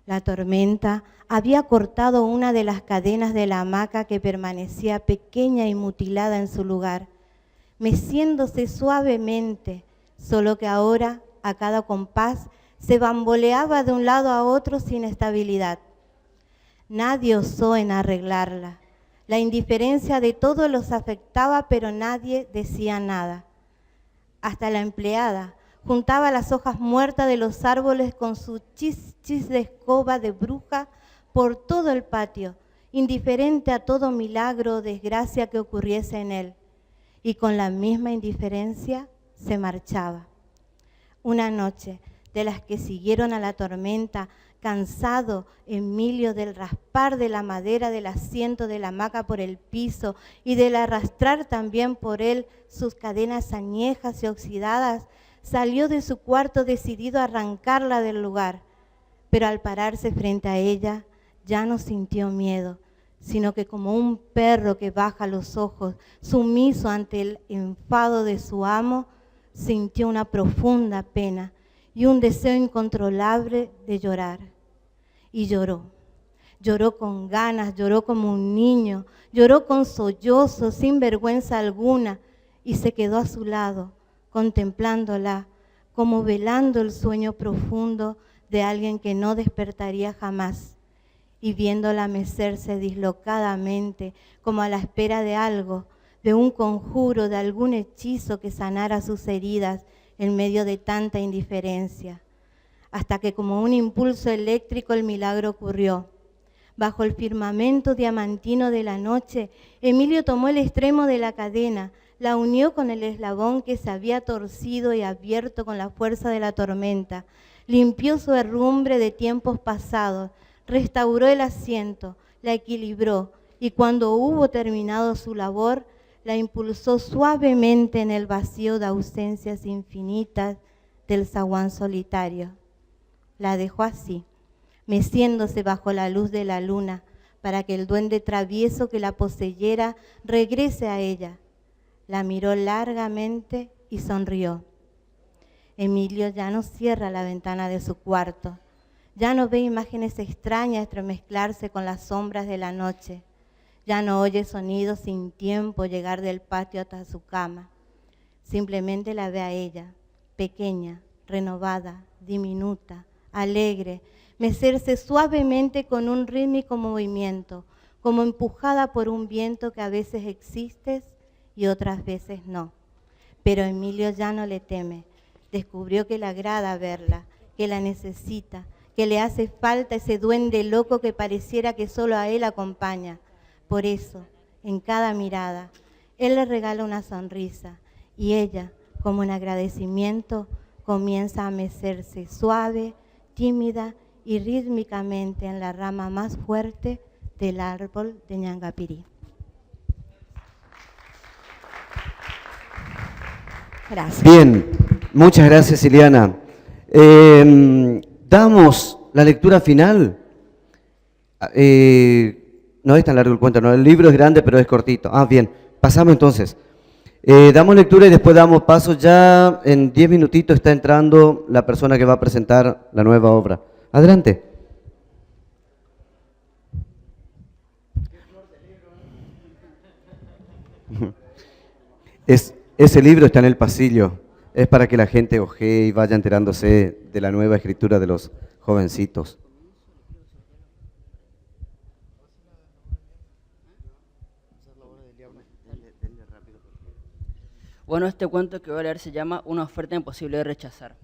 La tormenta había cortado una de las cadenas de la hamaca que permanecía pequeña y mutilada en su lugar, meciéndose suavemente, solo que ahora, a cada compás, se bamboleaba de un lado a otro sin estabilidad. Nadie osó en arreglarla. La indiferencia de todos los afectaba, pero nadie decía nada. Hasta la empleada juntaba las hojas muertas de los árboles con su chis chis de escoba de bruja por todo el patio, indiferente a todo milagro o desgracia que ocurriese en él. Y con la misma indiferencia se marchaba. Una noche, de las que siguieron a la tormenta, cansado Emilio del raspar de la madera del asiento de la hamaca por el piso y del arrastrar también por él sus cadenas añejas y oxidadas, salió de su cuarto decidido a arrancarla del lugar. Pero al pararse frente a ella, ya no sintió miedo, sino que como un perro que baja los ojos, sumiso ante el enfado de su amo, sintió una profunda pena y un deseo incontrolable de llorar. Y lloró. Lloró con ganas, lloró como un niño, lloró con sollozo, sin vergüenza alguna, y se quedó a su lado, contemplándola, como velando el sueño profundo de alguien que no despertaría jamás, y viéndola mecerse dislocadamente, como a la espera de algo, de un conjuro, de algún hechizo que sanara sus heridas en medio de tanta indiferencia, hasta que como un impulso eléctrico el milagro ocurrió. Bajo el firmamento diamantino de la noche, Emilio tomó el extremo de la cadena, la unió con el eslabón que se había torcido y abierto con la fuerza de la tormenta, limpió su herrumbre de tiempos pasados, restauró el asiento, la equilibró y cuando hubo terminado su labor, la impulsó suavemente en el vacío de ausencias infinitas del zaguán solitario. La dejó así, meciéndose bajo la luz de la luna, para que el duende travieso que la poseyera regrese a ella. La miró largamente y sonrió. Emilio ya no cierra la ventana de su cuarto, ya no ve imágenes extrañas entremezclarse con las sombras de la noche, ya no oye sonidos sin tiempo llegar del patio hasta su cama. Simplemente la ve a ella, pequeña, renovada, diminuta, alegre, mecerse suavemente con un rítmico movimiento, como empujada por un viento que a veces existe y otras veces no. Pero Emilio ya no le teme. Descubrió que le agrada verla, que la necesita, que le hace falta ese duende loco que pareciera que solo a él acompaña. Por eso, en cada mirada, él le regala una sonrisa y ella, como un agradecimiento, comienza a mecerse suave, tímida y rítmicamente en la rama más fuerte del árbol de Ñangapirí.
Gracias.
Bien, muchas gracias, Ileana. Damos la lectura final. No es tan largo el cuento, no, el libro es grande, pero es cortito. Bien, pasamos entonces. Damos lectura y después damos paso. Ya en 10 minutitos está entrando la persona que va a presentar la nueva obra. Adelante. Ese libro está en el pasillo. Es para que la gente ojee y vaya enterándose de la nueva escritura de los jovencitos.
Bueno, este cuento que voy a leer se llama Una oferta imposible de rechazar.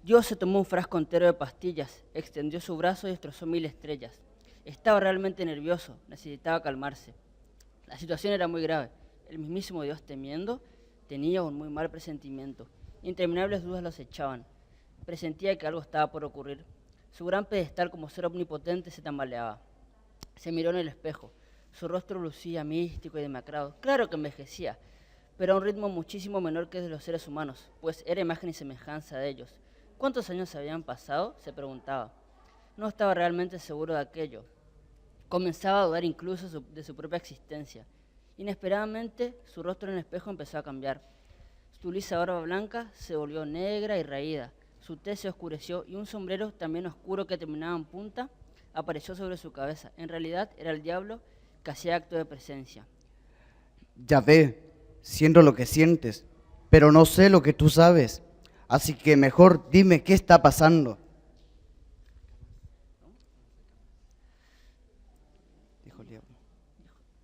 Dios se tomó un frasco entero de pastillas, extendió su brazo y destrozó 1000 estrellas. Estaba realmente nervioso, necesitaba calmarse. La situación era muy grave. El mismísimo Dios, temiendo Tenía un muy mal presentimiento. Interminables dudas los echaban. Presentía que algo estaba por ocurrir. Su gran pedestal como ser omnipotente se tambaleaba. Se miró en el espejo. Su rostro lucía místico y demacrado. Claro que envejecía, pero a un ritmo muchísimo menor que el de los seres humanos, pues era imagen y semejanza de ellos. ¿Cuántos años habían pasado?, se preguntaba. No estaba realmente seguro de aquello. Comenzaba a dudar incluso de su propia existencia. Inesperadamente, su rostro en el espejo empezó a cambiar. Su lisa barba blanca se volvió negra y raída. Su tez se oscureció y un sombrero también oscuro que terminaba en punta apareció sobre su cabeza. En realidad era el diablo que hacía acto de presencia.
Yahvé, siento lo que sientes, pero no sé lo que tú sabes. Así que mejor dime qué está pasando.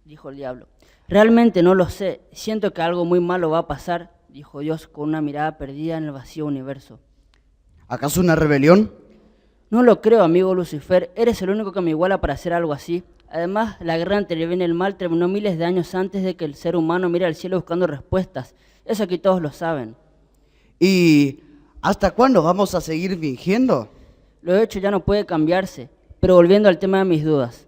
Dijo el diablo. Realmente no lo sé. Siento que algo muy malo va a pasar, dijo Dios con una mirada perdida en el vacío universo.
¿Acaso una rebelión?
No lo creo, amigo Lucifer. Eres el único que me iguala para hacer algo así. Además, la guerra entre el bien y el mal terminó miles de años antes de que el ser humano mire al cielo buscando respuestas. Eso aquí todos lo saben.
¿Y hasta cuándo vamos a seguir fingiendo?
Lo hecho ya no puede cambiarse. Pero volviendo al tema de mis dudas.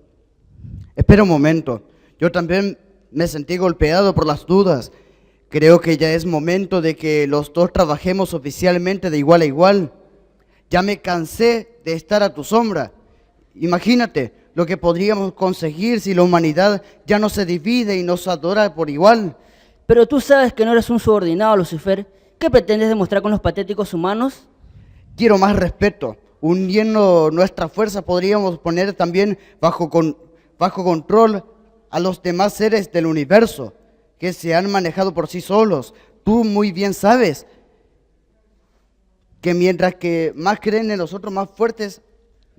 Espera un momento. Yo también me sentí golpeado por las dudas. Creo que ya es momento de que los dos trabajemos oficialmente de igual a igual. Ya me cansé de estar a tu sombra. Imagínate lo que podríamos conseguir si la humanidad ya no se divide y nos adora por igual.
Pero tú sabes que no eres un subordinado, Lucifer. ¿Qué pretendes demostrar con los patéticos humanos?
Quiero más respeto. Uniendo nuestra fuerza podríamos poner también bajo control a los demás seres del universo que se han manejado por sí solos. Tú muy bien sabes que mientras que más creen en nosotros, más fuertes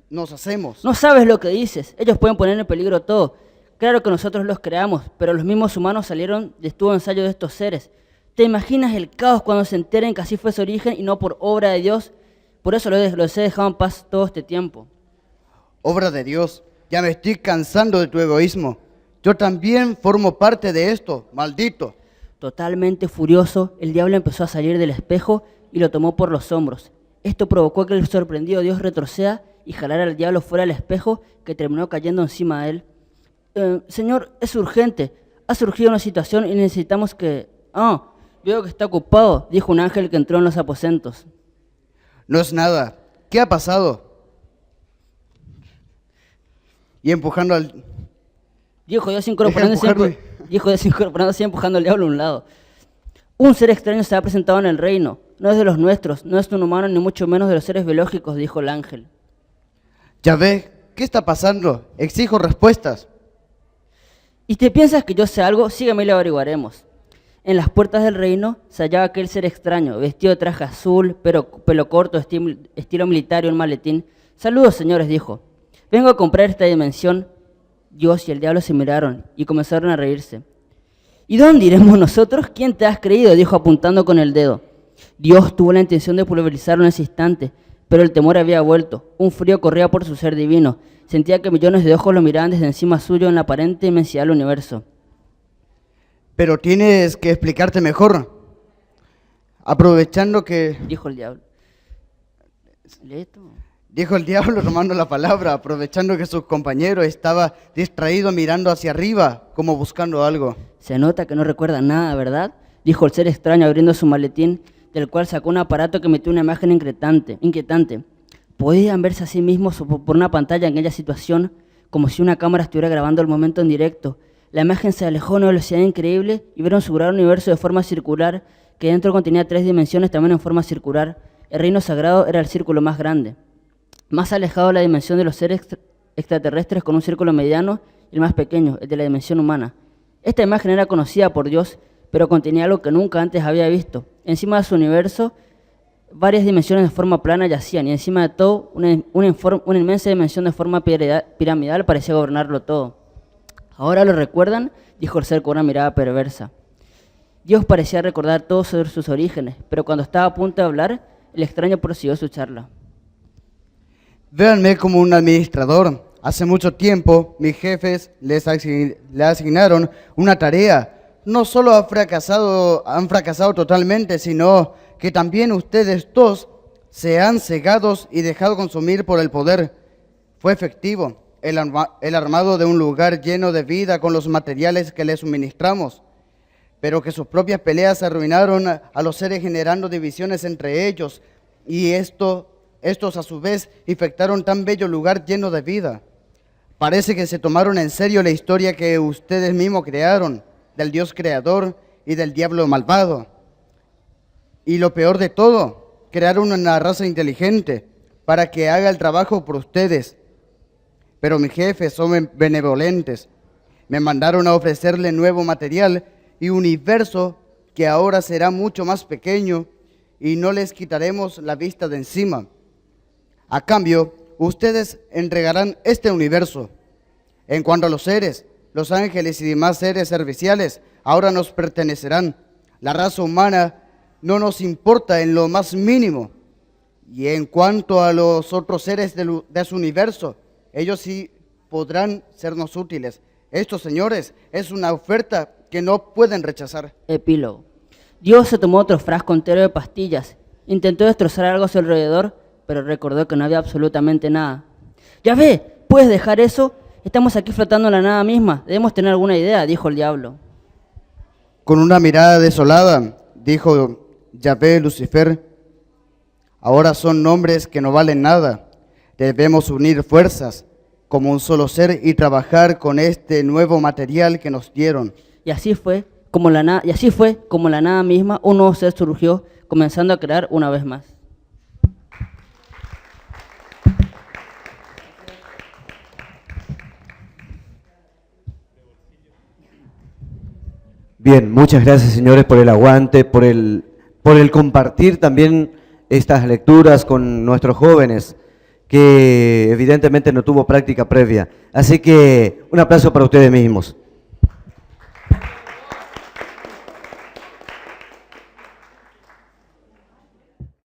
nos hacemos.
No sabes lo que dices. Ellos pueden poner en peligro todo. Claro que nosotros los creamos, pero los mismos humanos salieron de estuvo ensayo de estos seres. ¿Te imaginas el caos cuando se enteren que así fue su origen y no por obra de Dios? Por eso los he dejado en paz todo este tiempo.
Obra de Dios, ya me estoy cansando de tu egoísmo. Yo también formo parte de esto, maldito.
Totalmente furioso, el diablo empezó a salir del espejo y lo tomó por los hombros. Esto provocó que el sorprendido Dios retroceda y jalara al diablo fuera del espejo, que terminó cayendo encima de él. Señor, es urgente. Ha surgido una situación y necesitamos que... Veo que está ocupado, dijo un ángel que entró en los aposentos.
No es nada. ¿Qué ha pasado? Y empujando al...
Dijo Dios incorporándose y empujando al diablo a un lado. Un ser extraño se ha presentado en el reino. No es de los nuestros, no es un humano ni mucho menos de los seres biológicos, dijo el ángel.
Yahvé, ¿qué está pasando? Exijo respuestas.
¿Y te piensas que yo sé algo? Sígueme y lo averiguaremos. En las puertas del reino se hallaba aquel ser extraño, vestido de traje azul, pelo corto, estilo militar y un maletín. Saludos, señores, dijo. Vengo a comprar esta dimensión. Dios y el diablo se miraron y comenzaron a reírse. ¿Y dónde iremos nosotros? ¿Quién te has creído?, dijo apuntando con el dedo. Dios tuvo la intención de pulverizarlo en ese instante, pero el temor había vuelto. Un frío corría por su ser divino. Sentía que millones de ojos lo miraban desde encima suyo en la aparente inmensidad del universo.
Pero tienes que explicarte mejor. Aprovechando que...
Dijo el diablo. ¿Lee esto?
Dijo el diablo tomando la palabra, aprovechando que su compañero estaba distraído mirando hacia arriba, como buscando algo.
Se nota que no recuerda nada, ¿verdad?, dijo el ser extraño abriendo su maletín, del cual sacó un aparato que emitió una imagen inquietante. Podían verse a sí mismos por una pantalla en aquella situación, como si una cámara estuviera grabando el momento en directo. La imagen se alejó a una velocidad increíble y vieron su gran universo de forma circular, que dentro contenía 3 dimensiones también en forma circular. El reino sagrado era el círculo más grande. Más alejado de la dimensión de los seres extraterrestres, con un círculo mediano, y el más pequeño, el de la dimensión humana. Esta imagen era conocida por Dios, pero contenía algo que nunca antes había visto. Encima de su universo, varias dimensiones de forma plana yacían, y encima de todo, una inmensa dimensión de forma piramidal parecía gobernarlo todo. ¿Ahora lo recuerdan?, dijo el ser con una mirada perversa. Dios parecía recordar todo sobre sus orígenes, pero cuando estaba a punto de hablar, el extraño prosiguió su charla.
Véanme como un administrador. Hace mucho tiempo mis jefes le asignaron una tarea.
no solo han fracasado totalmente, sino que también ustedes dos se han cegados y dejado consumir por el poder. Fue efectivo el armado de un lugar lleno de vida con los materiales que les suministramos, pero que sus propias peleas arruinaron a los seres generando divisiones entre ellos, y estos a su vez infectaron tan bello lugar lleno de vida. Parece que se tomaron en serio la historia que ustedes mismos crearon, del Dios creador y del diablo malvado. Y lo peor de todo, crearon una raza inteligente para que haga el trabajo por ustedes. Pero mis jefes son benevolentes. Me mandaron a ofrecerle nuevo material y universo que ahora será mucho más pequeño y no les quitaremos la vista de encima. A cambio, ustedes entregarán este universo. En cuanto a los seres, los ángeles y demás seres serviciales ahora nos pertenecerán. La raza humana no nos importa en lo más mínimo. Y en cuanto a los otros seres de su universo, ellos sí podrán sernos útiles. Esto, señores, es una oferta que no pueden rechazar.
Epílogo. Dios se tomó otro frasco entero de pastillas. Intentó destrozar algo a su alrededor, pero recordó que no había absolutamente nada. ¡Ya ve! ¿Puedes dejar eso? Estamos aquí flotando en la nada misma. Debemos tener alguna idea, dijo el diablo.
Con una mirada desolada, dijo Yahvé Lucifer: ahora son nombres que no valen nada. Debemos unir fuerzas como un solo ser y trabajar con este nuevo material que nos dieron.
Y así fue como la nada misma, un nuevo ser surgió, comenzando a crear una vez más.
Bien, muchas gracias, señores, por el aguante, por el compartir también estas lecturas con nuestros jóvenes, que evidentemente no tuvo práctica previa. Así que un aplauso para ustedes mismos.